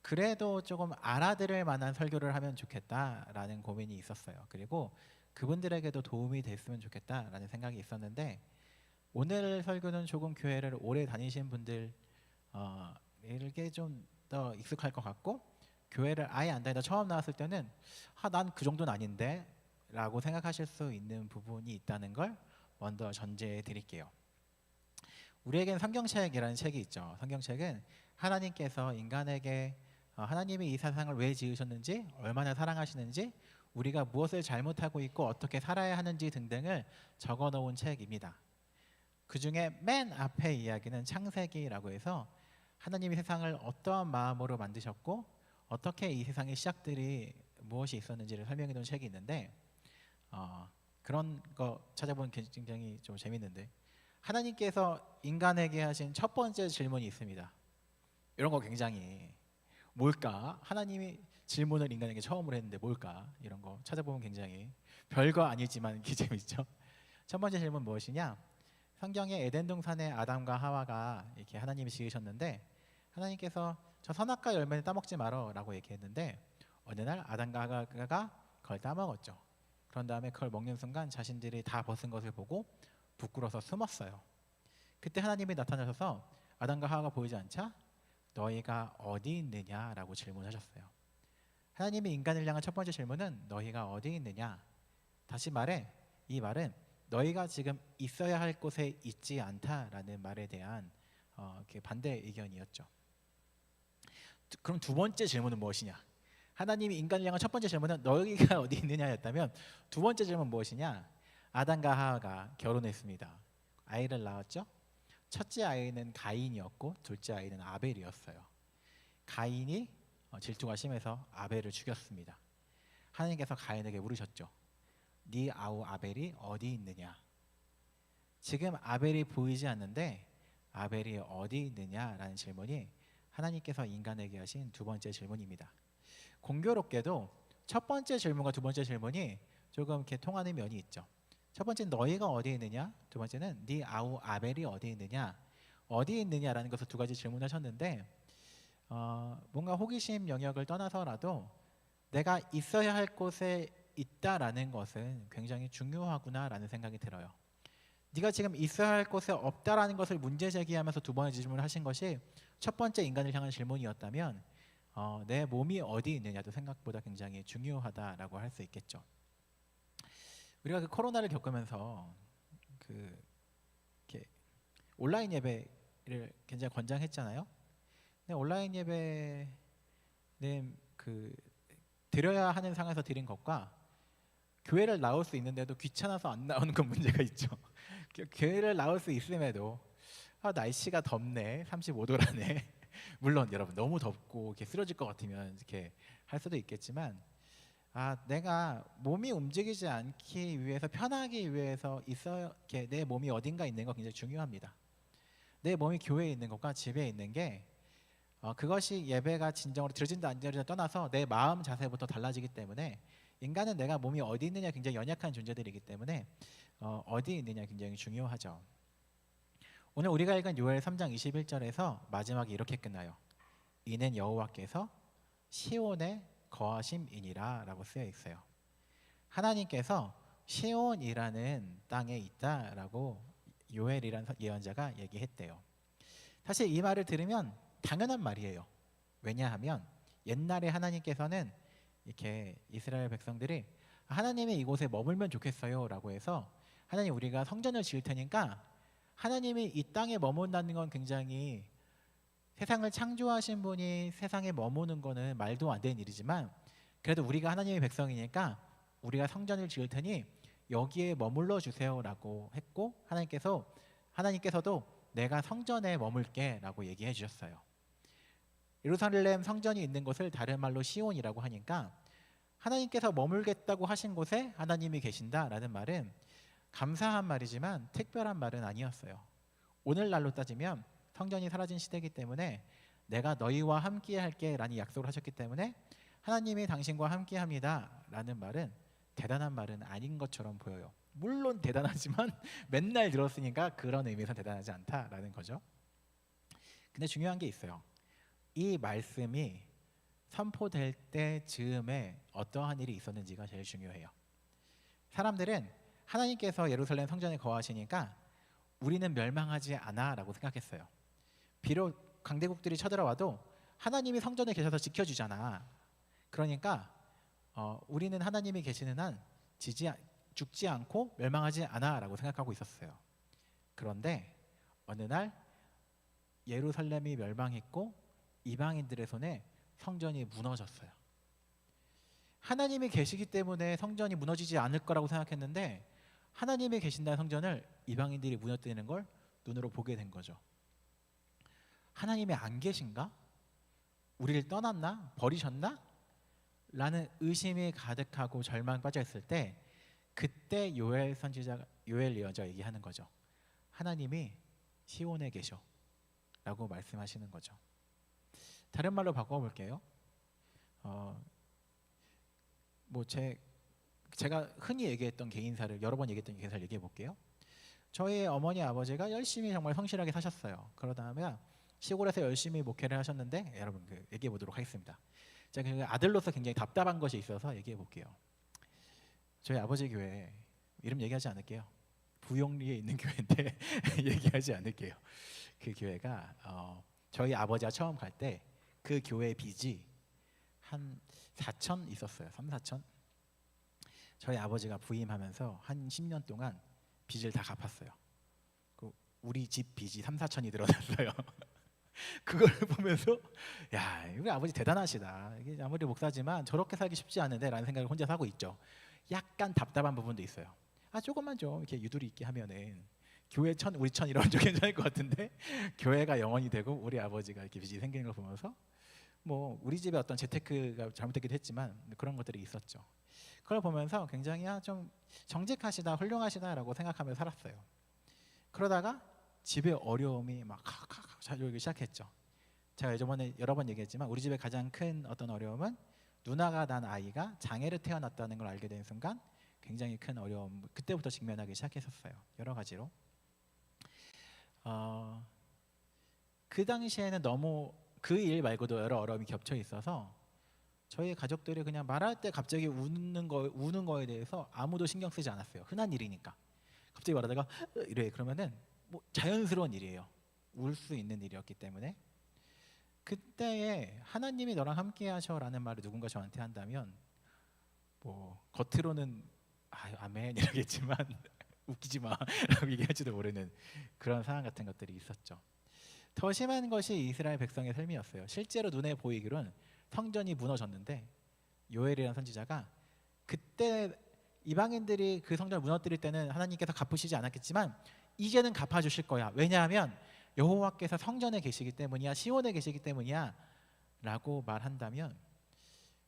그래도 조금 알아들을 만한 설교를 하면 좋겠다라는 고민이 있었어요. 그리고 그분들에게도 도움이 됐으면 좋겠다라는 생각이 있었는데 오늘 설교는 조금 교회를 오래 다니신 분들에게 좀 더 익숙할 것 같고 교회를 아예 안 다니다 처음 나왔을 때는 난 그 정도는 아닌데 라고 생각하실 수 있는 부분이 있다는 걸 먼저 전제해 드릴게요. 우리에겐 성경책이라는 책이 있죠. 성경책은 하나님께서 인간에게 하나님이 이 세상을 왜 지으셨는지 얼마나 사랑하시는지 우리가 무엇을 잘못하고 있고 어떻게 살아야 하는지 등등을 적어 놓은 책입니다. 그 중에 맨 앞에 이야기는 창세기라고 해서 하나님이 세상을 어떠한 마음으로 만드셨고 어떻게 이 세상의 시작들이 무엇이 있었는지를 설명해 놓은 책이 있는데 그런 거 찾아보면 굉장히 좀 재밌는데 하나님께서 인간에게 하신 첫 번째 질문이 있습니다. 이런 거 굉장히 뭘까? 하나님이 질문을 인간에게 처음으로 했는데 뭘까? 이런 거 찾아보면 굉장히 별거 아니지만 재밌죠. 첫 번째 질문 무엇이냐? 성경에 에덴 동산에 아담과 하와가 이렇게 하나님이 지으셨는데 하나님께서 저 선악과 열매를 따먹지 마라라고 얘기했는데 어느 날 아담과 하와가 그걸 따먹었죠. 그런 다음에 그걸 먹는 순간 자신들이 다 벗은 것을 보고 부끄러워서 숨었어요. 그때 하나님이 나타나셔서 아담과 하와가 보이지 않자 너희가 어디 있느냐라고 질문하셨어요. 하나님이 인간을 향한 첫 번째 질문은 너희가 어디 있느냐. 다시 말해 이 말은 너희가 지금 있어야 할 곳에 있지 않다라는 말에 대한 반대 의견이었죠. 그럼 두 번째 질문은 무엇이냐? 하나님이 인간을 향한 첫 번째 질문은 너희가 어디 있느냐였다면 두 번째 질문은 무엇이냐? 아담과 하와가 결혼했습니다. 아이를 낳았죠. 첫째 아이는 가인이었고 둘째 아이는 아벨이었어요. 가인이 질투가 심해서 아벨을 죽였습니다. 하나님께서 가인에게 물으셨죠. 네 아우 아벨이 어디 있느냐? 지금 아벨이 보이지 않는데 아벨이 어디 있느냐라는 질문이 하나님께서 인간에게 하신 두 번째 질문입니다. 공교롭게도 첫 번째 질문과 두 번째 질문이 조금 이렇게 통하는 면이 있죠. 첫 번째는 너희가 어디 있느냐? 두 번째는 네 아우 아벨이 어디 있느냐? 어디 있느냐라는 것을 두 가지 질문하셨는데 뭔가 호기심 영역을 떠나서라도 내가 있어야 할 곳에 있다라는 것은 굉장히 중요하구나라는 생각이 들어요. 네가 지금 있어야 할 곳에 없다라는 것을 문제 제기하면서 두 번째 질문을 하신 것이 첫 번째 인간을 향한 질문이었다면 내 몸이 어디 있느냐도 생각보다 굉장히 중요하다라고 할 수 있겠죠. 우리가 그 코로나를 겪으면서 이렇게 온라인 예배를 굉장히 권장했잖아요. 근데 온라인 예배는 드려야 하는 상황에서 드린 것과 교회를 나올 수 있는데도 귀찮아서 안 나오는 건 문제가 있죠. 교회를 나올 수 있음에도 날씨가 덥네, 35도라네. 물론 여러분 너무 덥고 이렇게 쓰러질 것 같으면 이렇게 할 수도 있겠지만 내가 몸이 움직이지 않기 위해서 편하기 위해서 이렇게 내 몸이 어딘가 있는 거 굉장히 중요합니다. 내 몸이 교회에 있는 것과 집에 있는 게 그것이 예배가 진정으로 드려진다 안 드려진다 떠나서 내 마음 자세부터 달라지기 때문에 인간은 내가 몸이 어디 있느냐 굉장히 연약한 존재들이기 때문에 어디 있느냐 굉장히 중요하죠. 오늘 우리가 읽은 요엘 3장 21절에서 마지막에 이렇게 끝나요. 이는 여호와께서 시온에 거하심이니라 라고 쓰여 있어요. 하나님께서 시온이라는 땅에 있다라고 요엘이라는 예언자가 얘기했대요. 사실 이 말을 들으면 당연한 말이에요. 왜냐하면 옛날에 하나님께서는 이렇게 이스라엘 백성들이 하나님이 이곳에 머물면 좋겠어요 라고 해서 하나님 우리가 성전을 지을 테니까 하나님이 이 땅에 머문다는 건 굉장히 세상을 창조하신 분이 세상에 머무는 거는 말도 안 되는 일이지만 그래도 우리가 하나님의 백성이니까 우리가 성전을 지을 테니 여기에 머물러 주세요 라고 했고 하나님께서도 내가 성전에 머물게 라고 얘기해 주셨어요. 예루살렘 성전이 있는 곳을 다른 말로 시온이라고 하니까 하나님께서 머물겠다고 하신 곳에 하나님이 계신다라는 말은 감사한 말이지만 특별한 말은 아니었어요. 오늘날로 따지면 성전이 사라진 시대이기 때문에 내가 너희와 함께 할게 라는 약속을 하셨기 때문에 하나님이 당신과 함께 합니다 라는 말은 대단한 말은 아닌 것처럼 보여요. 물론 대단하지만 맨날 들었으니까 그런 의미에서 대단하지 않다라는 거죠. 근데 중요한 게 있어요. 이 말씀이 선포될 때 즈음에 어떠한 일이 있었는지가 제일 중요해요. 사람들은 하나님께서 예루살렘 성전에 거하시니까 우리는 멸망하지 않아 라고 생각했어요. 비록 강대국들이 쳐들어와도 하나님이 성전에 계셔서 지켜주잖아. 그러니까 우리는 하나님이 계시는 한 죽지 않고 멸망하지 않아 라고 생각하고 있었어요. 그런데 어느 날 예루살렘이 멸망했고 이방인들의 손에 성전이 무너졌어요. 하나님이 계시기 때문에 성전이 무너지지 않을 거라고 생각했는데 하나님이 계신다는 성전을 이방인들이 무너뜨리는 걸 눈으로 보게 된 거죠. 하나님이 안 계신가? 우리를 떠났나? 버리셨나? 라는 의심이 가득하고 절망에 빠져 있을 때 그때 요엘 선지자가 요엘 예언자가 얘기하는 거죠. 하나님이 시온에 계셔 라고 말씀하시는 거죠. 다른 말로 바꿔볼게요. 제가 흔히 얘기했던 개인사를 여러 번 얘기했던 개인사를 얘기해 볼게요. 저희 어머니 아버지가 열심히 정말 성실하게 사셨어요. 그러다가 시골에서 열심히 목회를 하셨는데 여러분 얘기해 보도록 하겠습니다. 제가 아들로서 굉장히 답답한 것이 있어서 얘기해 볼게요. 저희 아버지 교회 이름 얘기하지 않을게요. 부영리에 있는 교회인데 얘기하지 않을게요. 그 교회가 저희 아버지가 처음 갈 때 그 교회 빚이 한 4천 있었어요. 3, 4천. 저희 아버지가 부임하면서 한 10년 동안 빚을 다 갚았어요. 우리 집 빚이 3, 4천이 늘어났어요. 그걸 보면서 야, 우리 아버지 대단하시다. 이게 아무리 목사지만 저렇게 살기 쉽지 않은데 라는 생각을 혼자 하고 있죠. 약간 답답한 부분도 있어요. 조금만 좀 이렇게 유두리 있게 하면은 교회 천 우리 천 이런 좀 괜찮을 것 같은데 교회가 영원히 되고 우리 아버지가 이렇게 빚이 생기는 걸 보면서 우리 집에 어떤 재테크가 잘못되기도 했지만 그런 것들이 있었죠. 그걸 보면서 굉장히 좀 정직하시다, 훌륭하시다라고 생각하면서 살았어요. 그러다가 집에 어려움이 막 찾아오기 시작했죠. 제가 저번에 여러 번 얘기했지만 우리 집에 가장 큰 어떤 어려움은 누나가 난 아이가 장애를 태어났다는 걸 알게 된 순간 굉장히 큰 어려움 그때부터 직면하기 시작했었어요. 여러 가지로. 그 당시에는 너무 그 일 말고도 여러 어려움이 겹쳐 있어서 저희 가족들이 그냥 말할 때 갑자기 우는 거에 대해서 아무도 신경 쓰지 않았어요. 흔한 일이니까. 갑자기 말하다가 이래 그러면은 자연스러운 일이에요. 울 수 있는 일이었기 때문에. 그때에 하나님이 너랑 함께 하셔라는 말을 누군가 저한테 한다면 겉으로는 아멘 이러겠지만 웃기지 마라고 얘기할지도 모르는 그런 상황 같은 것들이 있었죠. 더 심한 것이 이스라엘 백성의 삶이었어요. 실제로 눈에 보이기로는 성전이 무너졌는데 요엘이라는 선지자가 그때 이방인들이 그 성전을 무너뜨릴 때는 하나님께서 갚으시지 않았겠지만 이제는 갚아주실 거야. 왜냐하면 여호와께서 성전에 계시기 때문이야, 시온에 계시기 때문이야 라고 말한다면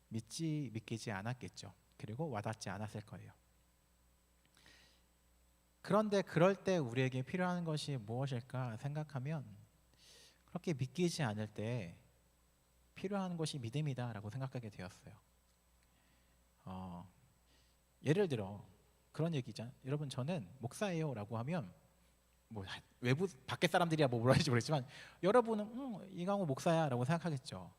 믿기지 않았겠죠. 그리고 와닿지 않았을 거예요. 그런데 그럴 때 우리에게 필요한 것이 무엇일까 생각하면 그렇게 믿기지 않을 때 필요한 것이 믿음이다라고 생각하게 되었어요. 예를 들어 그런 얘기죠. 여러분 저는 목사예요라고 하면 외부 밖에 사람들이야 뭐라 할지 모르겠지만 여러분은 이강호 목사야라고 생각하겠죠.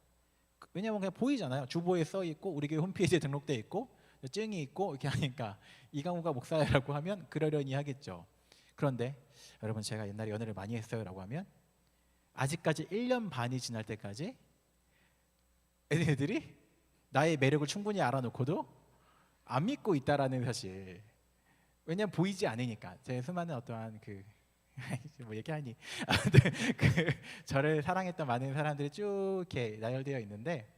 왜냐하면 그냥 보이잖아요. 주보에 써 있고 우리 교회 홈페이지에 등록돼 있고 증이 있고 이렇게 하니까 이강호가 목사야라고 하면 그러려니 하겠죠. 그런데 여러분 제가 옛날에 연애를 많이 했어요라고 하면 아직까지 1년 반이 지날 때까지 애들이 나의 매력을 충분히 알아놓고도 안 믿고 있다라는 사실. 왜냐면 보이지 않으니까. 제 수많은 어떠한 얘기하니 저를 사랑했던 많은 사람들이 쭉 이렇게 나열되어 있는데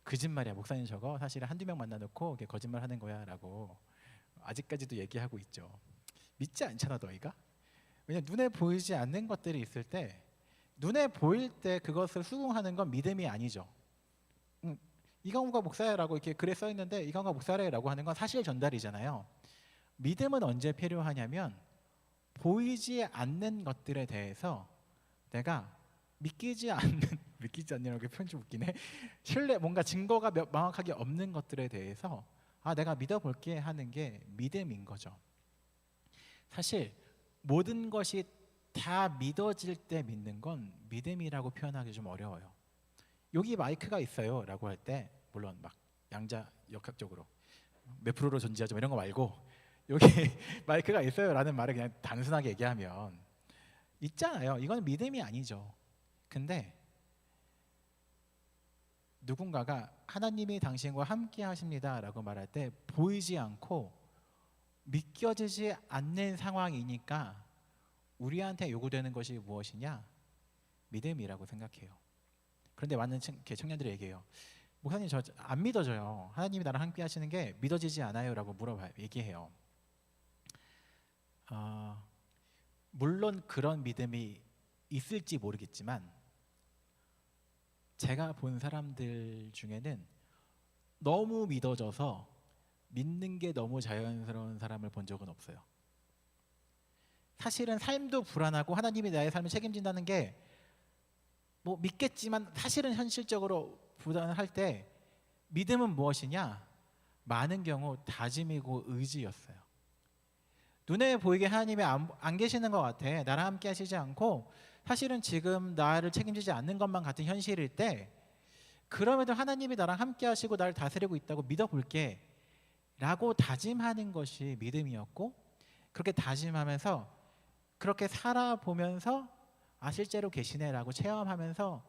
거짓말이야 목사님 저거 사실은 한두 명 만나놓고 거짓말하는 거야라고 아직까지도 얘기하고 있죠. 믿지 않잖아 너희가. 왜냐면 눈에 보이지 않는 것들이 있을 때 눈에 보일 때 그것을 수긍하는 건 믿음이 아니죠. 이강호가 목사야라고 이렇게 글에 써 있는데 이강호가 목사래라고 하는 건 사실 전달이잖아요. 믿음은 언제 필요하냐면 보이지 않는 것들에 대해서 내가 믿기지 않는라고 표현 좀 웃기네. 뭔가 증거가 명확하게 없는 것들에 대해서 내가 믿어볼게 하는 게 믿음인 거죠. 사실 모든 것이 다 믿어질 때 믿는 건 믿음이라고 표현하기 좀 어려워요. 여기 마이크가 있어요 라고 할 때 물론 막 양자 역학적으로 몇 프로로 존재하죠 이런 거 말고 여기 마이크가 있어요 라는 말을 그냥 단순하게 얘기하면 있잖아요. 이건 믿음이 아니죠. 근데 누군가가 하나님이 당신과 함께 하십니다 라고 말할 때 보이지 않고 믿겨지지 않는 상황이니까 우리한테 요구되는 것이 무엇이냐? 믿음이라고 생각해요. 그런데 많은 청년들이 얘기해요. 목사님 저 안 믿어져요. 하나님이 나랑 함께 하시는 게 믿어지지 않아요라고 물어봐요. 얘기해요. 물론 그런 믿음이 있을지 모르겠지만 제가 본 사람들 중에는 너무 믿어져서 믿는 게 너무 자연스러운 사람을 본 적은 없어요. 사실은 삶도 불안하고 하나님이 나의 삶을 책임진다는 게 뭐 믿겠지만 사실은 현실적으로 불안할 때 믿음은 무엇이냐? 많은 경우 다짐이고 의지였어요. 눈에 보이게 하나님이 안 계시는 것 같아. 나랑 함께 하시지 않고 사실은 지금 나를 책임지지 않는 것만 같은 현실일 때 그럼에도 하나님이 나랑 함께 하시고 나를 다스리고 있다고 믿어볼게 라고 다짐하는 것이 믿음이었고, 그렇게 다짐하면서 그렇게 살아보면서 실제로 계시네 라고 체험하면서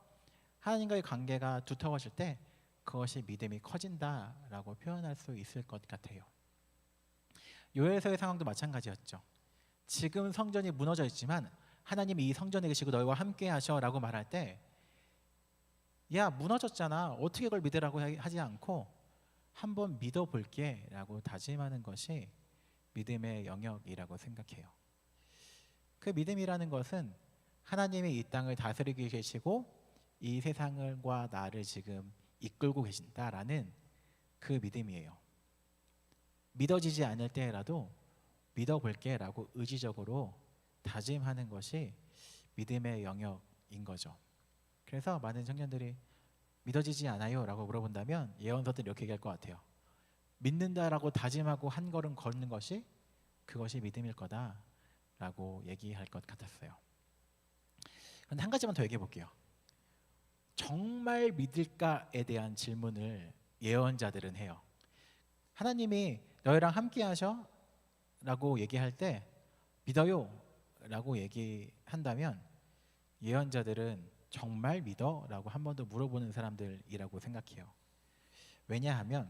하나님과의 관계가 두터워질 때 그것이 믿음이 커진다라고 표현할 수 있을 것 같아요. 요엘서의 상황도 마찬가지였죠. 지금 성전이 무너져 있지만 하나님이 이 성전에 계시고 너희와 함께 하셔라고 말할 때, 야 무너졌잖아, 어떻게 그걸 믿으라고 하지 않고 한번 믿어볼게 라고 다짐하는 것이 믿음의 영역이라고 생각해요. 그 믿음이라는 것은 하나님이 이 땅을 다스리고 계시고 이 세상과 나를 지금 이끌고 계신다라는 그 믿음이에요. 믿어지지 않을 때라도 믿어볼게 라고 의지적으로 다짐하는 것이 믿음의 영역인 거죠. 그래서 많은 청년들이 믿어지지 않아요 라고 물어본다면 예언서들은 이렇게 얘기할 것 같아요. 믿는다라고 다짐하고 한 걸음 걷는 것이 그것이 믿음일 거다 라고 얘기할 것 같았어요. 그런데 한 가지만 더 얘기해 볼게요. 정말 믿을까에 대한 질문을 예언자들은 해요. 하나님이 너희랑 함께 하셔 라고 얘기할 때 믿어요 라고 얘기한다면 예언자들은 정말 믿어? 라고 한 번 더 물어보는 사람들이라고 생각해요. 왜냐하면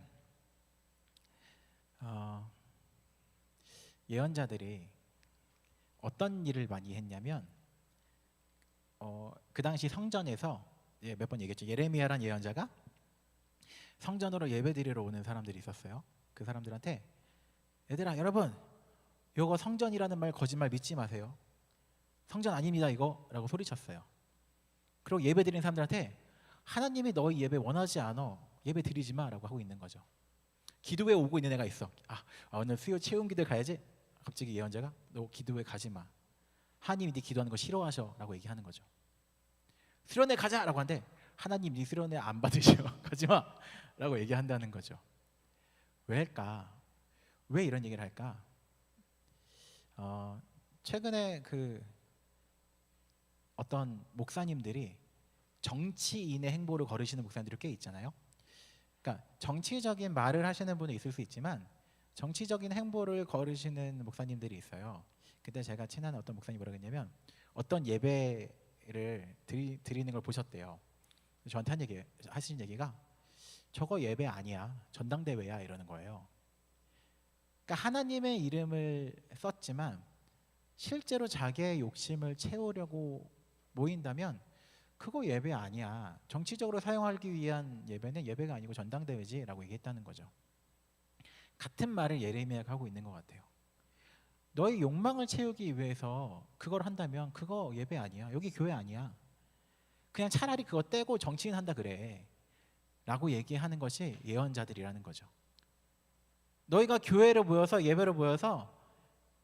예언자들이 어떤 일을 많이 했냐면 그 당시 성전에서 몇 번 얘기했죠. 예레미야란 예언자가 성전으로 예배드리러 오는 사람들이 있었어요. 그 사람들한테 얘들아 여러분 요거 성전이라는 말 거짓말 믿지 마세요. 성전 아닙니다 이거 라고 소리쳤어요. 그리고 예배드리는 사람들한테 하나님이 너희 예배 원하지 않아 예배 드리지 마 라고 하고 있는 거죠. 기도회 오고 있는 애가 있어. 오늘 수요 체험 기도회 가야지. 갑자기 예언자가 너 기도회 가지 마. 하나님이 네 기도하는 거 싫어하셔 라고 얘기하는 거죠. 수련회 가자 라고 하는데 하나님 네 수련회 안 받으셔 가지 마 라고 얘기한다는 거죠. 왜일까? 왜 이런 얘기를 할까? 최근에 어떤 목사님들이 정치인의 행보를 거르시는 목사님들이 꽤 있잖아요. 그러니까 정치적인 말을 하시는 분은 있을 수 있지만 정치적인 행보를 거르시는 목사님들이 있어요. 그때 제가 친한 어떤 목사님이 뭐라고 했냐면 어떤 예배를 드리는 걸 보셨대요. 저한테 하신 얘기가 저거 예배 아니야 전당대회야 이러는 거예요. 그러니까 하나님의 이름을 썼지만 실제로 자기의 욕심을 채우려고 모인다면 그거 예배 아니야. 정치적으로 사용하기 위한 예배는 예배가 아니고 전당대회지 라고 얘기했다는 거죠. 같은 말을 예레미야가 하고 있는 것 같아요. 너의 욕망을 채우기 위해서 그걸 한다면 그거 예배 아니야. 여기 교회 아니야. 그냥 차라리 그거 떼고 정치인 한다 그래 라고 얘기하는 것이 예언자들이라는 거죠. 너희가 교회를 모여서 예배를 모여서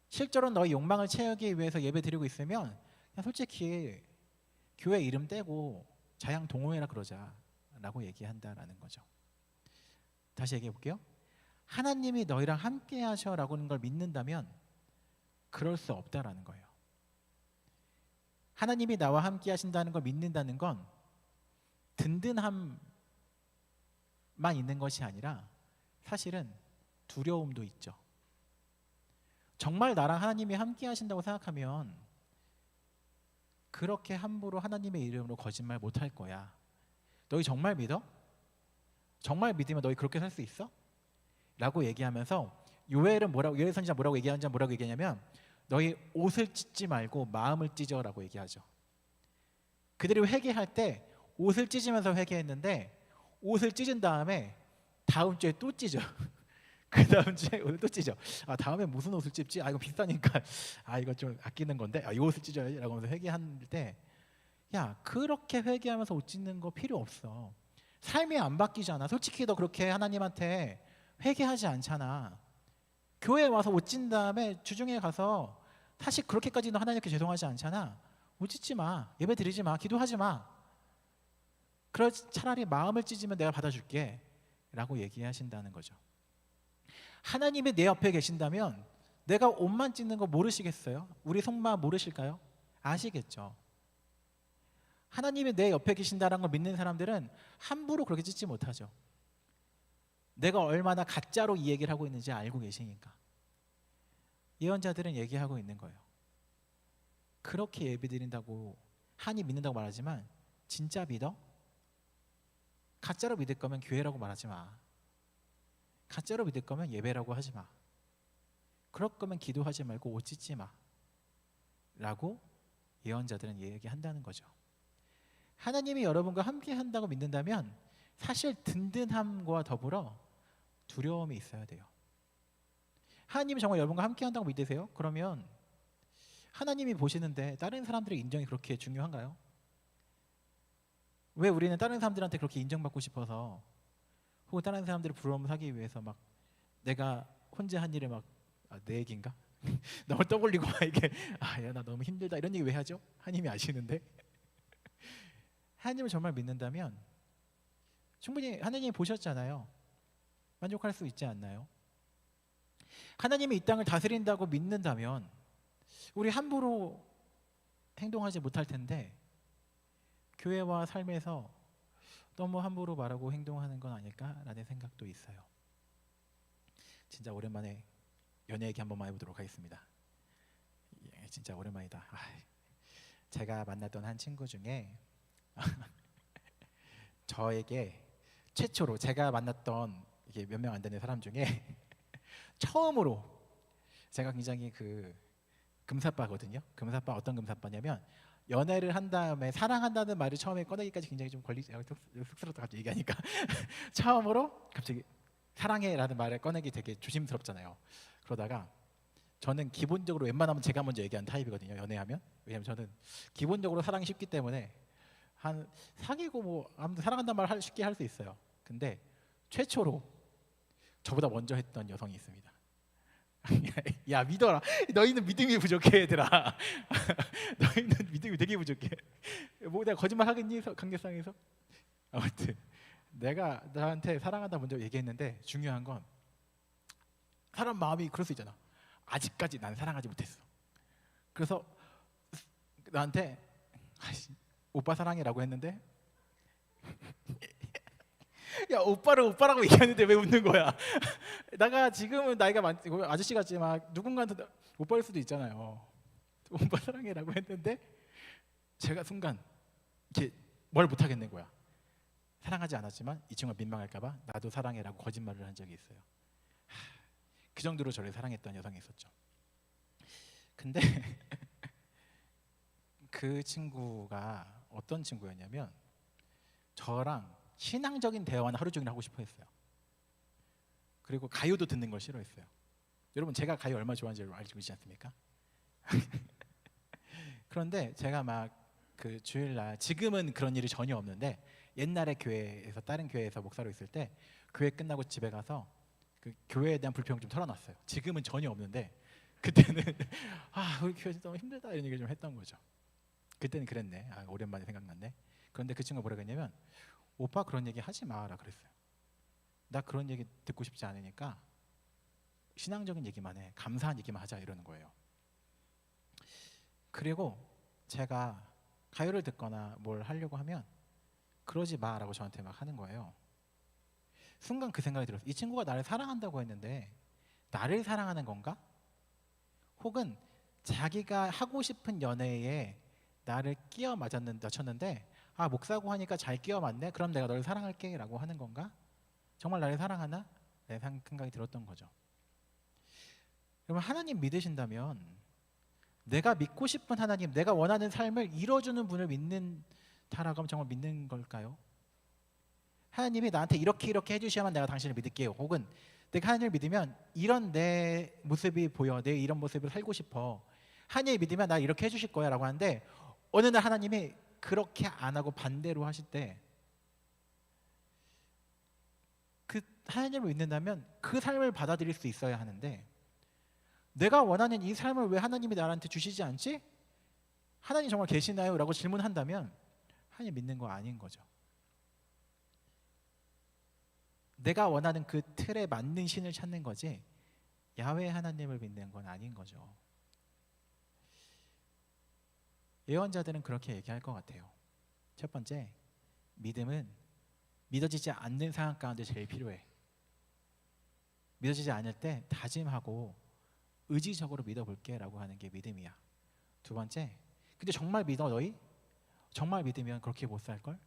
실제로 너희 욕망을 채우기 위해서 예배 드리고 있으면 그냥 솔직히 교회 이름 떼고 자양 동호회라 그러자 라고 얘기한다라는 거죠. 다시 얘기해 볼게요. 하나님이 너희랑 함께 하셔라고 하는 걸 믿는다면 그럴 수 없다라는 거예요. 하나님이 나와 함께 하신다는 걸 믿는다는 건 든든함만 있는 것이 아니라 사실은 두려움도 있죠. 정말 나랑 하나님이 함께 하신다고 생각하면 그렇게 함부로 하나님의 이름으로 거짓말 못할 거야. 너희 정말 믿어? 정말 믿으면 너희 그렇게 살 수 있어? 라고 얘기하면서 요엘 선지자 뭐라고 얘기하냐면 너희 옷을 찢지 말고 마음을 찢어라고 얘기하죠. 그들이 회개할 때 옷을 찢으면서 회개했는데 옷을 찢은 다음에 다음 주에 또 찢어. 그 다음 주에 오늘 또 찢어. 아 다음에 무슨 옷을 찢지? 아 이거 비싸니까 아 이거 좀 아끼는 건데 이 옷을 찢어야지라고 하면서 회개할 때, 야 그렇게 회개하면서 옷 찢는 거 필요 없어. 삶이 안 바뀌잖아. 솔직히 너 그렇게 하나님한테 회개하지 않잖아. 교회 와서 옷 찢은 다음에 주중에 가서 사실 그렇게까지는 하나님께 죄송하지 않잖아. 옷 찢지 마. 예배 드리지 마. 기도하지 마. 그럴 차라리 마음을 찢으면 내가 받아줄게 라고 얘기하신다는 거죠. 하나님이 내 옆에 계신다면 내가 옷만 찢는 거 모르시겠어요? 우리 속마음 모르실까요? 아시겠죠. 하나님이 내 옆에 계신다는 걸 믿는 사람들은 함부로 그렇게 찢지 못하죠. 내가 얼마나 가짜로 이 얘기를 하고 있는지 알고 계시니까. 예언자들은 얘기하고 있는 거예요. 그렇게 예배드린다고 하니 믿는다고 말하지만 진짜 믿어? 가짜로 믿을 거면 교회라고 말하지 마. 가짜로 믿을 거면 예배라고 하지 마. 그럴 거면 기도하지 말고 옷 찢지 마 라고 예언자들은 얘기한다는 거죠. 하나님이 여러분과 함께 한다고 믿는다면 사실 든든함과 더불어 두려움이 있어야 돼요. 하나님이 정말 여러분과 함께 한다고 믿으세요? 그러면 하나님이 보시는데 다른 사람들의 인정이 그렇게 중요한가요? 왜 우리는 다른 사람들한테 그렇게 인정받고 싶어서, 혹은 다른 사람들을 부러움 사기 위해서 막 내가 혼자 한 일을 막 내 얘기인가? 너무 떠올리고 막 이게 야 나 너무 힘들다 이런 얘기 왜 하죠? 하나님이 아시는데. 하나님을 정말 믿는다면 충분히 하나님이 보셨잖아요. 만족할 수 있지 않나요? 하나님이 이 땅을 다스린다고 믿는다면 우리 함부로 행동하지 못할 텐데 교회와 삶에서 너무 함부로 말하고 행동하는 건 아닐까라는 생각도 있어요. 진짜 오랜만에 연애 얘기 한 번만 해보도록 하겠습니다. 진짜 오랜만이다. 제가 만났던 한 친구 중에 저에게 최초로, 제가 만났던 이게 몇 명 안 되는 사람 중에 처음으로, 제가 굉장히 그 금사빠거든요. 금사빠, 어떤 금사빠냐면 연애를 한 다음에 사랑한다는 말을 처음에 꺼내기까지 굉장히 좀 쑥스럽다 갑자기 얘기하니까 처음으로 갑자기 사랑해라는 말을 꺼내기 되게 조심스럽잖아요. 그러다가 저는 기본적으로 웬만하면 제가 먼저 얘기하는 타입이거든요. 연애하면. 왜냐면 저는 기본적으로 사랑이 쉽기 때문에 한 사귀고 뭐 아무튼 사랑한다는 말 쉽게 할 수 있어요. 근데 최초로 저보다 먼저 했던 여성이 있습니다. 야 믿어라. 너희는 믿음이 부족해 얘들아. 너희는 믿음이 되게 부족해. 뭐 내가 거짓말 하겠니? 관계상에서. 아무튼 내가 나한테 사랑한다 먼저 얘기했는데 중요한 건 사람 마음이 그럴 수 있잖아. 아직까지 난 사랑하지 못했어. 그래서 나한테 오빠 사랑해라고 했는데 야 오빠를 오빠라고 얘기하는데 왜 웃는 거야? 내가 지금은 나이가 많고 아저씨 같지만 누군가한테 오빠일 수도 있잖아요. 오빠 사랑해라고 했는데 제가 순간 이렇게 뭘 못하겠는 거야. 사랑하지 않았지만 이 친구가 민망할까봐 나도 사랑해라고 거짓말을 한 적이 있어요. 그 정도로 저를 사랑했던 여성이 있었죠. 근데 그 친구가 어떤 친구였냐면 저랑 신앙적인 대화는 하루 종일 하고 싶어 했어요. 그리고 가요도 듣는 걸 싫어했어요. 여러분 제가 가요 얼마나 좋아하는지 알고 있지 않습니까? 그런데 제가 막 그 주일날, 지금은 그런 일이 전혀 없는데 옛날에 교회에서, 다른 교회에서 목사로 있을 때 교회 끝나고 집에 가서 그 교회에 대한 불평을 좀 털어놨어요. 지금은 전혀 없는데 그때는 우리 교회 너무 힘들다 이런 얘기를 좀 했던 거죠. 그때는 그랬네. 오랜만에 생각났네. 그런데 그 친구가 뭐라고 했냐면 오빠 그런 얘기 하지 마라 그랬어요. 나 그런 얘기 듣고 싶지 않으니까 신앙적인 얘기만 해. 감사한 얘기만 하자 이러는 거예요. 그리고 제가 가요를 듣거나 뭘 하려고 하면 그러지 마라고 저한테 막 하는 거예요. 순간 그 생각이 들었어요. 이 친구가 나를 사랑한다고 했는데 나를 사랑하는 건가? 혹은 자기가 하고 싶은 연애에 나를 끼워 맞췄는데 목사고 하니까 잘 끼워 맞네? 그럼 내가 널 사랑할게 라고 하는 건가? 정말 나를 사랑하나? 내 생각이 들었던 거죠. 여러분 하나님 믿으신다면 내가 믿고 싶은 하나님, 내가 원하는 삶을 이뤄주는 분을 믿는다라고 하면 정말 믿는 걸까요? 하나님이 나한테 이렇게 해주셔야만 내가 당신을 믿을게요. 혹은 내가 하나님을 믿으면 이런 내 모습이 보여, 내 이런 모습을 살고 싶어, 하나님을 믿으면 나 이렇게 해주실 거야 라고 하는데, 어느 날 하나님이 그렇게 안 하고 반대로 하실 때, 그 하나님을 믿는다면 그 삶을 받아들일 수 있어야 하는데, 내가 원하는 이 삶을 왜 하나님이 나한테 주시지 않지? 하나님 정말 계시나요? 라고 질문한다면 하나님 믿는 거 아닌 거죠. 내가 원하는 그 틀에 맞는 신을 찾는 거지 야훼 하나님을 믿는 건 아닌 거죠. 예언자들은 그렇게 얘기할 것 같아요. 첫 번째, 믿음은 믿어지지 않는 상황 가운데 제일 필요해. 믿어지지 않을 때 다짐하고 의지적으로 믿어볼게 라고 하는 게 믿음이야. 두 번째, 근데 정말 믿어 너희? 정말 믿으면 그렇게 못 살걸?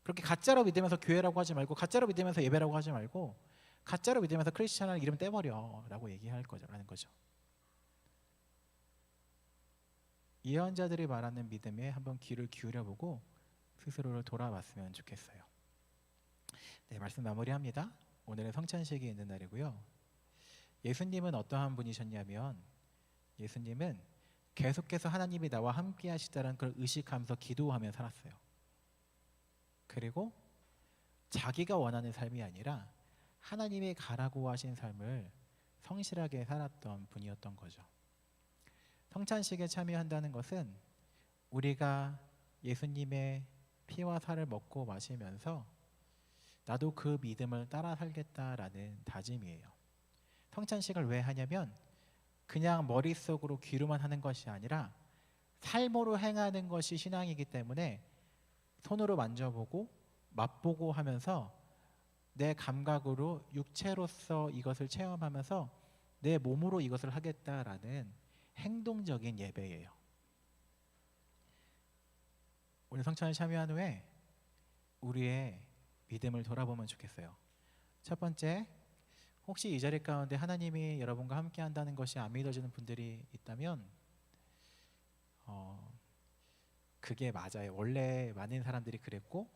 그렇게 가짜로 믿으면서 교회라고 하지 말고, 가짜로 믿으면서 예배라고 하지 말고, 가짜로 믿으면서 크리스찬을 이름 떼버려 라고 얘기할 거라는 거죠. 예언자들이 말하는 믿음에 한번 귀를 기울여보고 스스로를 돌아봤으면 좋겠어요. 네, 말씀 마무리합니다. 오늘은 성찬식이 있는 날이고요. 예수님은 어떠한 분이셨냐면, 예수님은 계속해서 하나님이 나와 함께 하시다라는 걸 의식하면서 기도하며 살았어요. 그리고 자기가 원하는 삶이 아니라 하나님이 가라고 하신 삶을 성실하게 살았던 분이었던 거죠. 성찬식에 참여한다는 것은 우리가 예수님의 피와 살을 먹고 마시면서 나도 그 믿음을 따라 살겠다라는 다짐이에요. 성찬식을 왜 하냐면 그냥 머릿속으로 귀로만 하는 것이 아니라 삶으로 행하는 것이 신앙이기 때문에 손으로 만져보고 맛보고 하면서 내 감각으로 육체로서 이것을 체험하면서 내 몸으로 이것을 하겠다라는 행동적인 예배예요. 오늘 성찬에 참여한 후에 우리의 믿음을 돌아보면 좋겠어요. 첫 번째, 혹시 이 자리 가운데 하나님이 여러분과 함께 한다는 것이 안 믿어지는 분들이 있다면 그게 맞아요. 원래 많은 사람들이 그랬고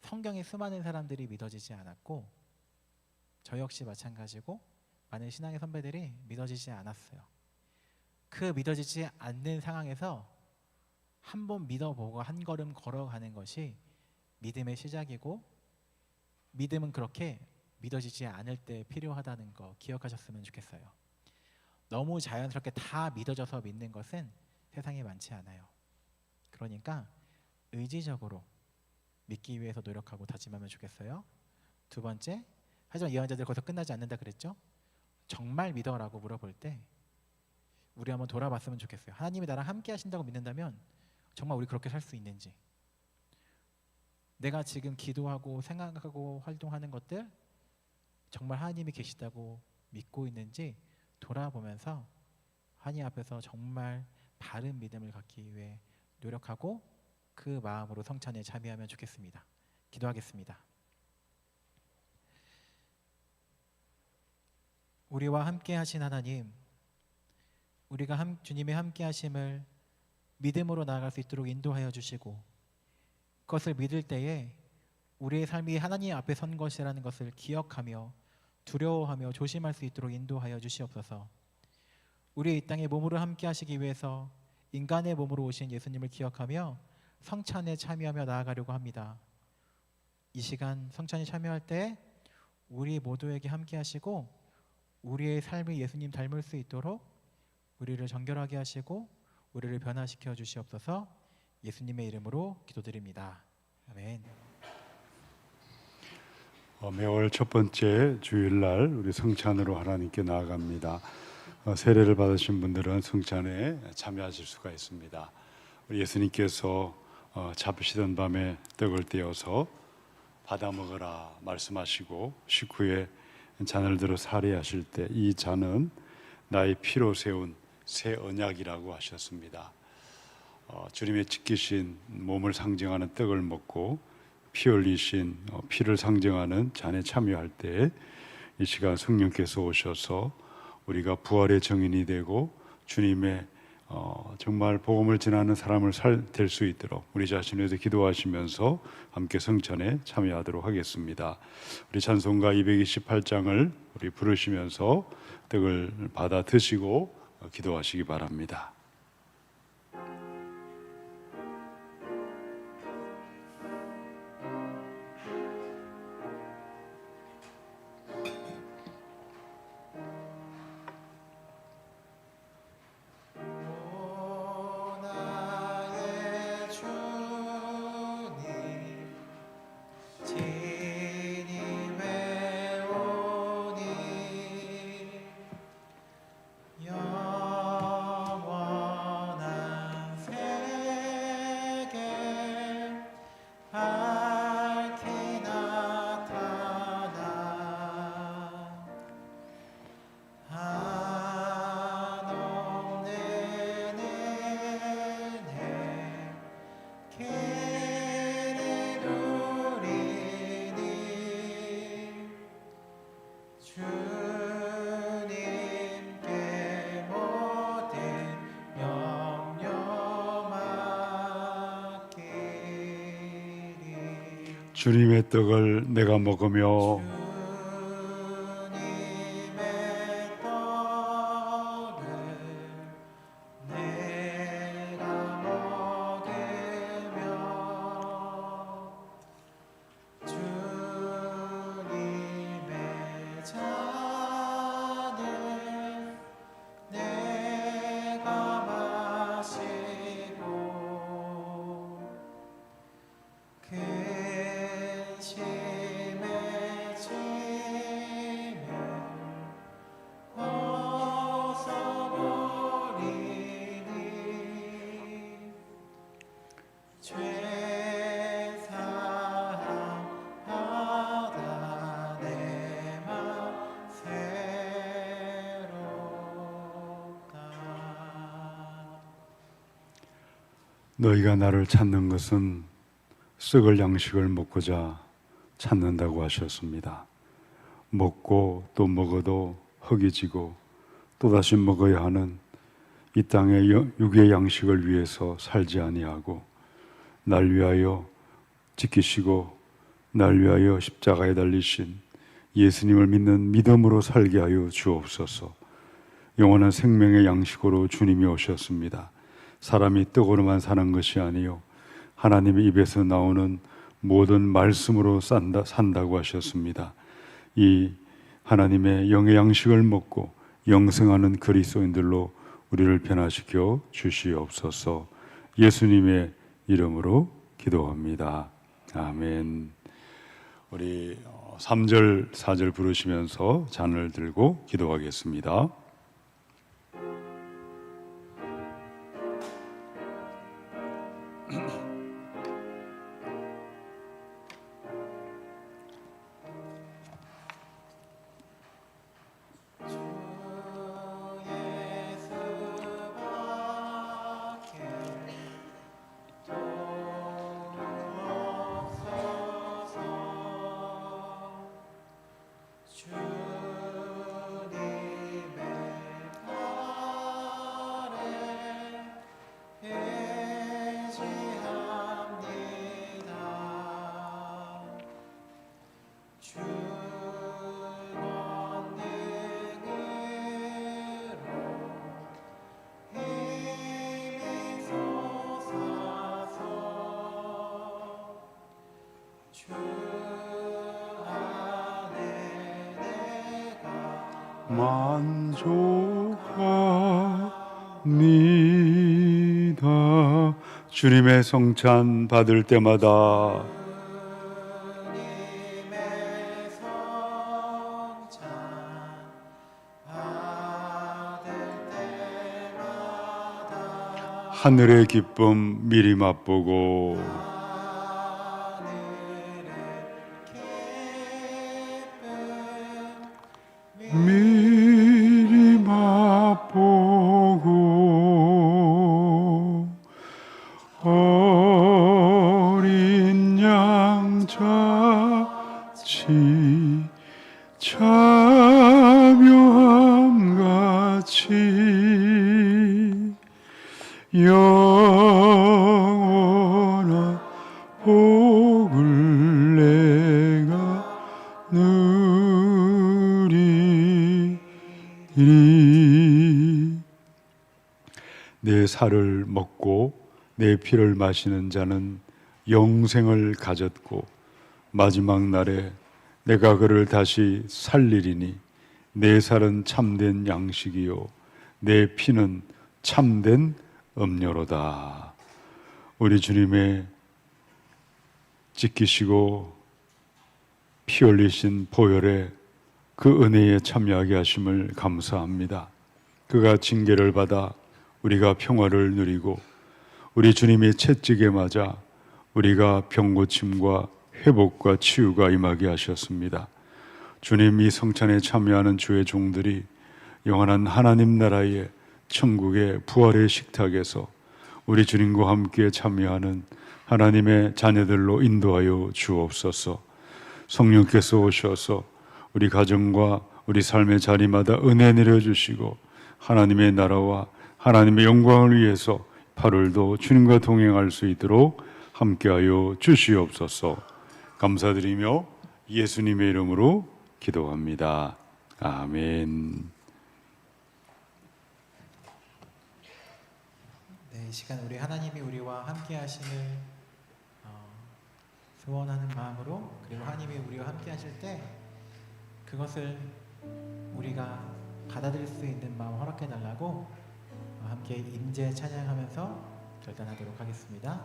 성경에 수많은 사람들이 믿어지지 않았고 저 역시 마찬가지고 많은 신앙의 선배들이 믿어지지 않았어요. 그 믿어지지 않는 상황에서 한번 믿어보고 한 걸음 걸어가는 것이 믿음의 시작이고, 믿음은 그렇게 믿어지지 않을 때 필요하다는 거 기억하셨으면 좋겠어요. 너무 자연스럽게 다 믿어져서 믿는 것은 세상에 많지 않아요. 그러니까 의지적으로 믿기 위해서 노력하고 다짐하면 좋겠어요. 두 번째, 하지만 예언자들 거기서 끝나지 않는다 그랬죠? 정말 믿어라고 물어볼 때 우리 한번 돌아봤으면 좋겠어요. 하나님이 나랑 함께 하신다고 믿는다면 정말 우리 그렇게 살 수 있는지, 내가 지금 기도하고 생각하고 활동하는 것들 정말 하나님이 계시다고 믿고 있는지 돌아보면서 하나님 앞에서 정말 바른 믿음을 갖기 위해 노력하고 그 마음으로 성찬에 참여하면 좋겠습니다. 기도하겠습니다. 우리와 함께 하신 하나님, 우리가 주님의 함께 하심을 믿음으로 나아갈 수 있도록 인도하여 주시고, 그것을 믿을 때에 우리의 삶이 하나님 앞에 선 것이라는 것을 기억하며 두려워하며 조심할 수 있도록 인도하여 주시옵소서. 우리 이 땅에 몸으로 함께 하시기 위해서 인간의 몸으로 오신 예수님을 기억하며 성찬에 참여하며 나아가려고 합니다. 이 시간 성찬에 참여할 때 우리 모두에게 함께 하시고 우리의 삶이 예수님 닮을 수 있도록 우리를 정결하게 하시고 우리를 변화시켜 주시옵소서. 예수님의 이름으로 기도드립니다. 아멘. 매월 첫 번째 주일날 우리 성찬으로 하나님께 나아갑니다. 세례를 받으신 분들은 성찬에 참여하실 수가 있습니다. 우리 예수님께서 잡으시던 밤에 떡을 떼어서 받아 먹으라 말씀하시고 식후에 잔을 들어 사례하실 때 이 잔은 나의 피로 세운 새 언약이라고 하셨습니다. 주님의 지키신 몸을 상징하는 떡을 먹고 피 흘리신 피를 상징하는 잔에 참여할 때 이 시간 성령께서 오셔서 우리가 부활의 증인이 되고 주님의 정말 복음을 전하는 사람을 될 수 있도록 우리 자신에 대해서 기도하시면서 함께 성찬에 참여하도록 하겠습니다. 우리 찬송가 228장을 우리 부르시면서 떡을 받아 드시고 기도하시기 바랍니다. 주님의 떡을 내가 먹으며 너희가 나를 찾는 것은 썩을 양식을 먹고자 찾는다고 하셨습니다. 먹고 또 먹어도 흙이 지고 또다시 먹어야 하는 이 땅의 육의 양식을 위해서 살지 아니하고 날 위하여 지키시고 날 위하여 십자가에 달리신 예수님을 믿는 믿음으로 살게 하여 주옵소서. 영원한 생명의 양식으로 주님이 오셨습니다. 사람이 떡으로만 사는 것이 아니요 하나님의 입에서 나오는 모든 말씀으로 산다고 하셨습니다. 이 하나님의 영의 양식을 먹고 영생하는 그리스도인들로 우리를 변화시켜 주시옵소서. 예수님의 이름으로 기도합니다. 아멘. 우리 3절 4절 부르시면서 잔을 들고 기도하겠습니다. 만족합니다. 주님의 성찬 받을 때마다 하늘의 기쁨 미리 맛보고 미리 맛보고 어린 양같이 참여함같이 영원한 복을 내가 누리리. 내 살을 먹고 내 피를 마시는 자는 영생을 가졌고 마지막 날에 내가 그를 다시 살리리니 내 살은 참된 양식이요 내 피는 참된 음료로다. 우리 주님의 지키시고 피 흘리신 보혈에 그 은혜에 참여하게 하심을 감사합니다. 그가 징계를 받아 우리가 평화를 누리고 우리 주님의 채찍에 맞아 우리가 병고침과 회복과 치유가 임하게 하셨습니다. 주님, 이 성찬에 참여하는 주의 종들이 영원한 하나님 나라의 천국의 부활의 식탁에서 우리 주님과 함께 참여하는 하나님의 자녀들로 인도하여 주옵소서. 성령께서 오셔서 우리 가정과 우리 삶의 자리마다 은혜 내려주시고 하나님의 나라와 하나님의 영광을 위해서 8월도 주님과 동행할 수 있도록 함께하여 주시옵소서. 감사드리며 예수님의 이름으로 기도합니다. 아멘. 네, 이 시간 우리 하나님이 우리와 함께 하심을 소원하는 마음으로, 그리고 하나님이 우리와 함께 하실 때 그것을 우리가 받아들일 수 있는 마음 허락해 달라고 함께 임재 찬양하면서 결단하도록 하겠습니다.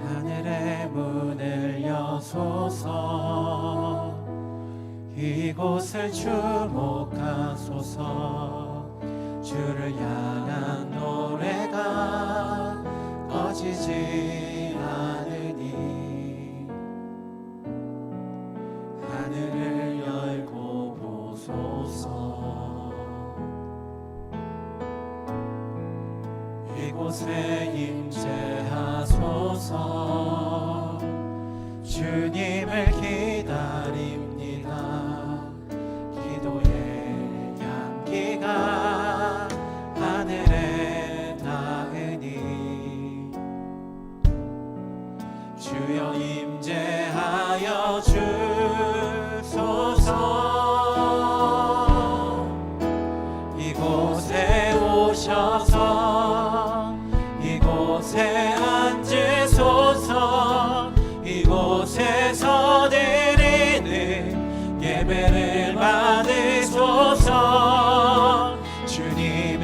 하늘의 문을 여소서 이곳을 주목하소서 주를 향한 노래가 꺼지지 않으니 하늘을 열고 보소서 이곳에 임재하소서 주님을 기다립니다. 기도의 향기가 하늘에 닿으니 주여 임재하여 주소서 이곳에 오셔서 이곳에 앉으소서 이곳에서 드리는 예배를 받으소서 주님의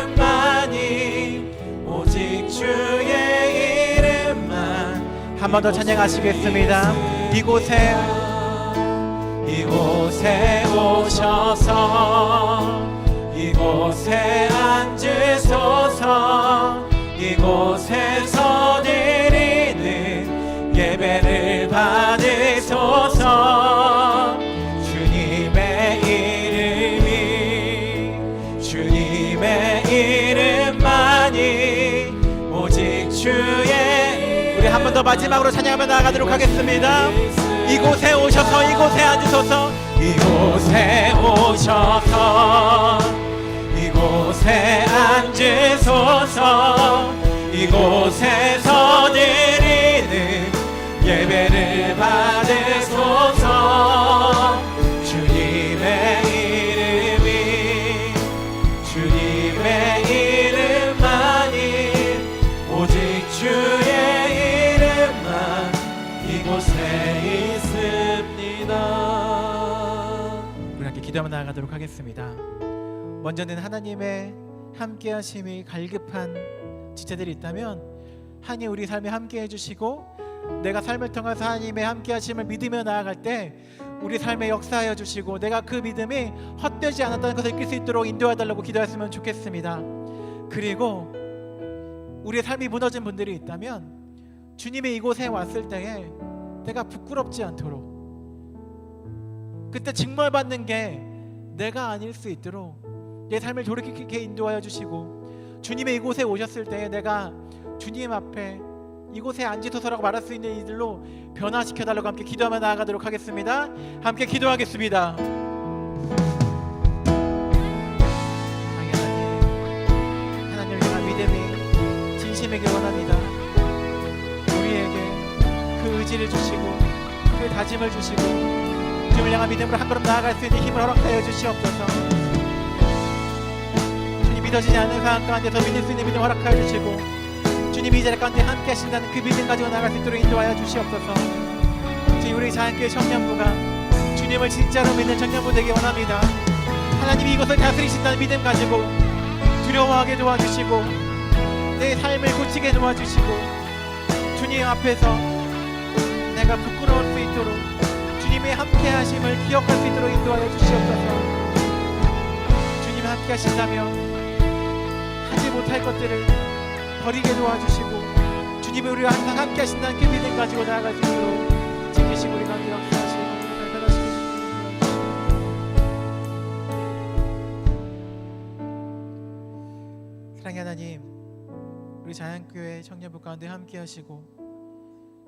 이름만이 오직 주의 이름만 한 번 더 찬양하시겠습니다. 이곳에 오셔서 이곳에 앉으소서 이곳에서 드리는 예배를 받으소서 주님의 이름만이 오직 주의 우리 한 번 더 마지막으로 찬양하며 나아가도록 하겠습니다. 이곳에 오셔서 이곳에 앉으소서 이곳에 오셔서 이곳에 앉으소서 이곳에서 드리는 예배를 받으소서 주님의 이름만이 오직 주의 이름만 이곳에 있습니다. 우리 함께 기도하며 나아가도록 하겠습니다. 먼저는 하나님의 함께하심이 갈급한 지체들이 있다면 하나님 우리 삶에 함께해 주시고 내가 삶을 통해서 하나님의 함께하심을 믿으며 나아갈 때 우리 삶에 역사하여 주시고 내가 그 믿음이 헛되지 않았다는 것을 느낄 수 있도록 인도해 달라고 기도했으면 좋겠습니다. 그리고 우리의 삶이 무너진 분들이 있다면 주님의 이곳에 왔을 때에 내가 부끄럽지 않도록, 그때 징벌받는 게 내가 아닐 수 있도록 내 삶을 돌이키게 인도하여 주시고, 주님의 이곳에 오셨을 때에 내가 주님 앞에 이곳에 앉으소서라고 말할 수 있는 이들로 변화시켜 달라고 함께 기도하며 나아가도록 하겠습니다. 함께 기도하겠습니다. 하나님을 향한 믿음이 진심이길 원합니다. 우리에게 그 의지를 주시고 그 다짐을 주시고 주님을 향한 믿음으로 한 걸음 나아갈 수 있는 힘을 허락하여 주시옵소서. 주님, 믿어지지 않는 상황 가운데서 믿을 수 있는 믿음 허락하여 주시고, 주님 이 자리 가운데 함께 하신다는 그 믿음 가지고 나아갈 수 있도록 인도하여 주시옵소서. 주님, 우리 자연교회 청년부가 주님을 진짜로 믿는 청년부 되기 원합니다. 하나님이 이것을 다스리신다는 믿음 가지고 두려워하게 도와주시고 내 삶을 고치게 도와주시고 주님 앞에서 내가 부끄러울 수 있도록 주님의 함께 하심을 기억할 수 있도록 인도하여 주시옵소서. 주님 함께 하신다면 하지 못할 것들을 버리게 도와주시고 주님이 우리와 항상 함께 하신다는 그 믿음 가지고 나아갈 수 있도록 지키시고 우리 가운데 역사하시고 변화시키시고. 사랑의 하나님, 우리 자연교회 청년부 가운데 함께 하시고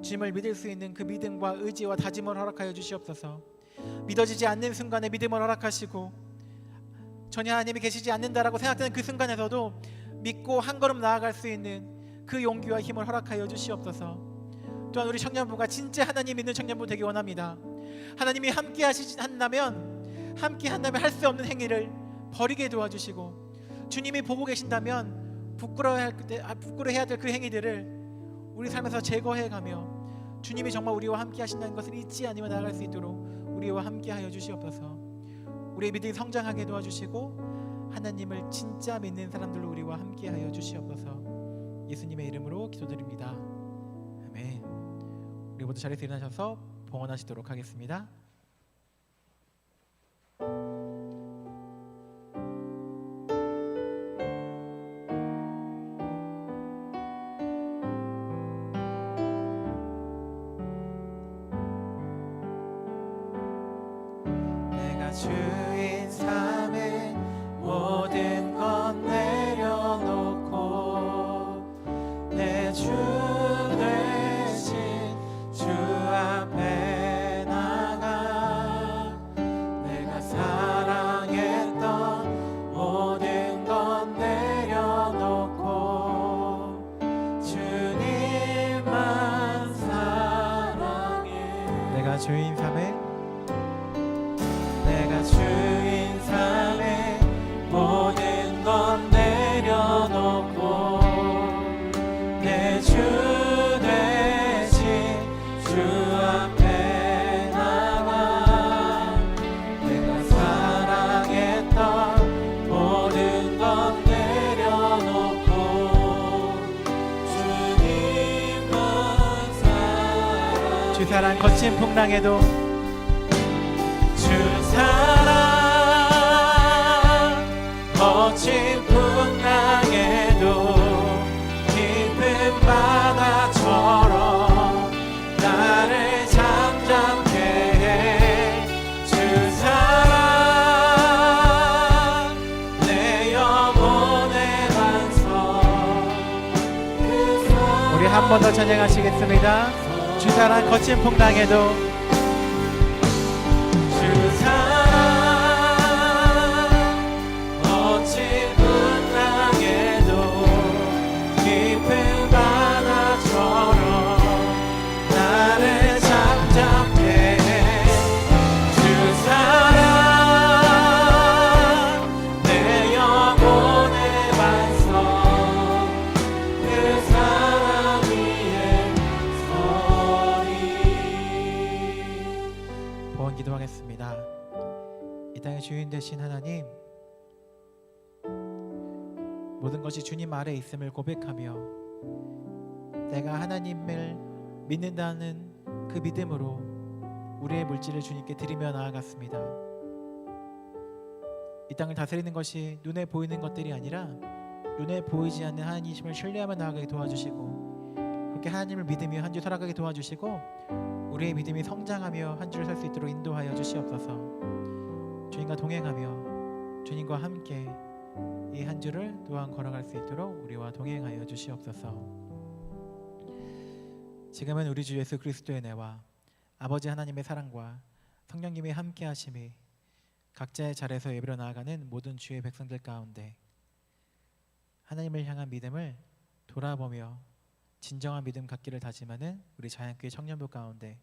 주님을 믿을 수 있는 그 믿음과 의지와 다짐을 허락하여 주시옵소서. 믿어지지 않는 순간에 믿음을 허락하시고 전혀 하나님이 계시지 않는다라고 생각되는 그 순간에서도 믿고 한 걸음 나아갈 수 있는 그 용기와 힘을 허락하여 주시옵소서. 또한 우리 청년부가 진짜 하나님 믿는 청년부 되기 원합니다. 하나님이 함께 한다면 할 수 없는 행위를 버리게 도와주시고 주님이 보고 계신다면 부끄러워해야 될 그 행위들을 우리 삶에서 제거해가며 주님이 정말 우리와 함께 하신다는 것을 잊지 않으며 나아갈 수 있도록 우리와 함께 하여 주시옵소서. 우리의 믿음이 성장하게 도와주시고 하나님을 진짜 믿는 사람들로 우리와 함께 하여 주시옵소서. 예수님의 이름으로 기도드립니다. 아멘. 우리 모두 자리에서 일어나셔서 봉헌하시도록 하겠습니다. 내가 주인 삶에 모든 건 내려놓고 내 주 되신 주 앞에 나가 내가 사랑했던 모든 건 내려놓고 주님만 사랑해. 내가 주인 삶에 주인 삶에 모든 건 내려놓고 내 주 되신 주 앞에 나가 내가 사랑했던 모든 건 내려놓고 주님만 사랑해. 주 사랑 거친 풍랑에도 주 사랑 거친 풍랑에도 깊은 바다처럼 나를 잠잠케 해. 주 사랑 내 영혼의 반석 그 사랑. 우리 한 번 더 찬양하시겠습니다. 주 사랑 거친 풍랑에도 주 사랑 거친 풍랑에도 깊은 바다처럼 나를 잠잠케 해. 주 사랑 내 영혼의 반석 그 사랑 위에 서리. 봉헌 기도하겠습니다. 이 땅의 주인 되신 하나님, 모든 것이 주님 아래 있음을 고백하며 내가 하나님을 믿는다는 그 믿음으로 우리의 물질을 주님께 드리며 나아갔습니다. 이 땅을 다스리는 것이 눈에 보이는 것들이 아니라 눈에 보이지 않는 하나님이심을 신뢰하며 나아가게 도와주시고, 그렇게 하나님을 믿으며 한 주 살아가게 도와주시고, 우리의 믿음이 성장하며 한 주를 살 수 있도록 인도하여 주시옵소서. 주님과 동행하며 주님과 함께 이 한 주를 또한 걸어갈 수 있도록 우리와 동행하여 주시옵소서. 지금은 우리 주 예수 그리스도의 은혜와 아버지 하나님의 사랑과 성령님의 함께 하심이 각자의 자리에서 예배로 나아가는 모든 주의 백성들 가운데 하나님을 향한 믿음을 돌아보며 진정한 믿음 갖기를 다짐하는 우리 자연교회 청년부 가운데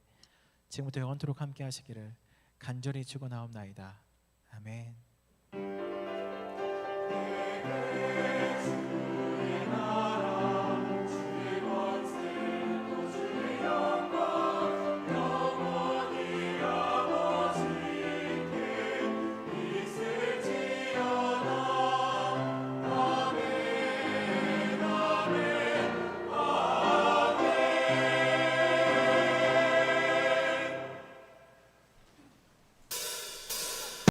지금부터 영원토록 함께 하시기를 간절히 축원하옵나이다. 아멘.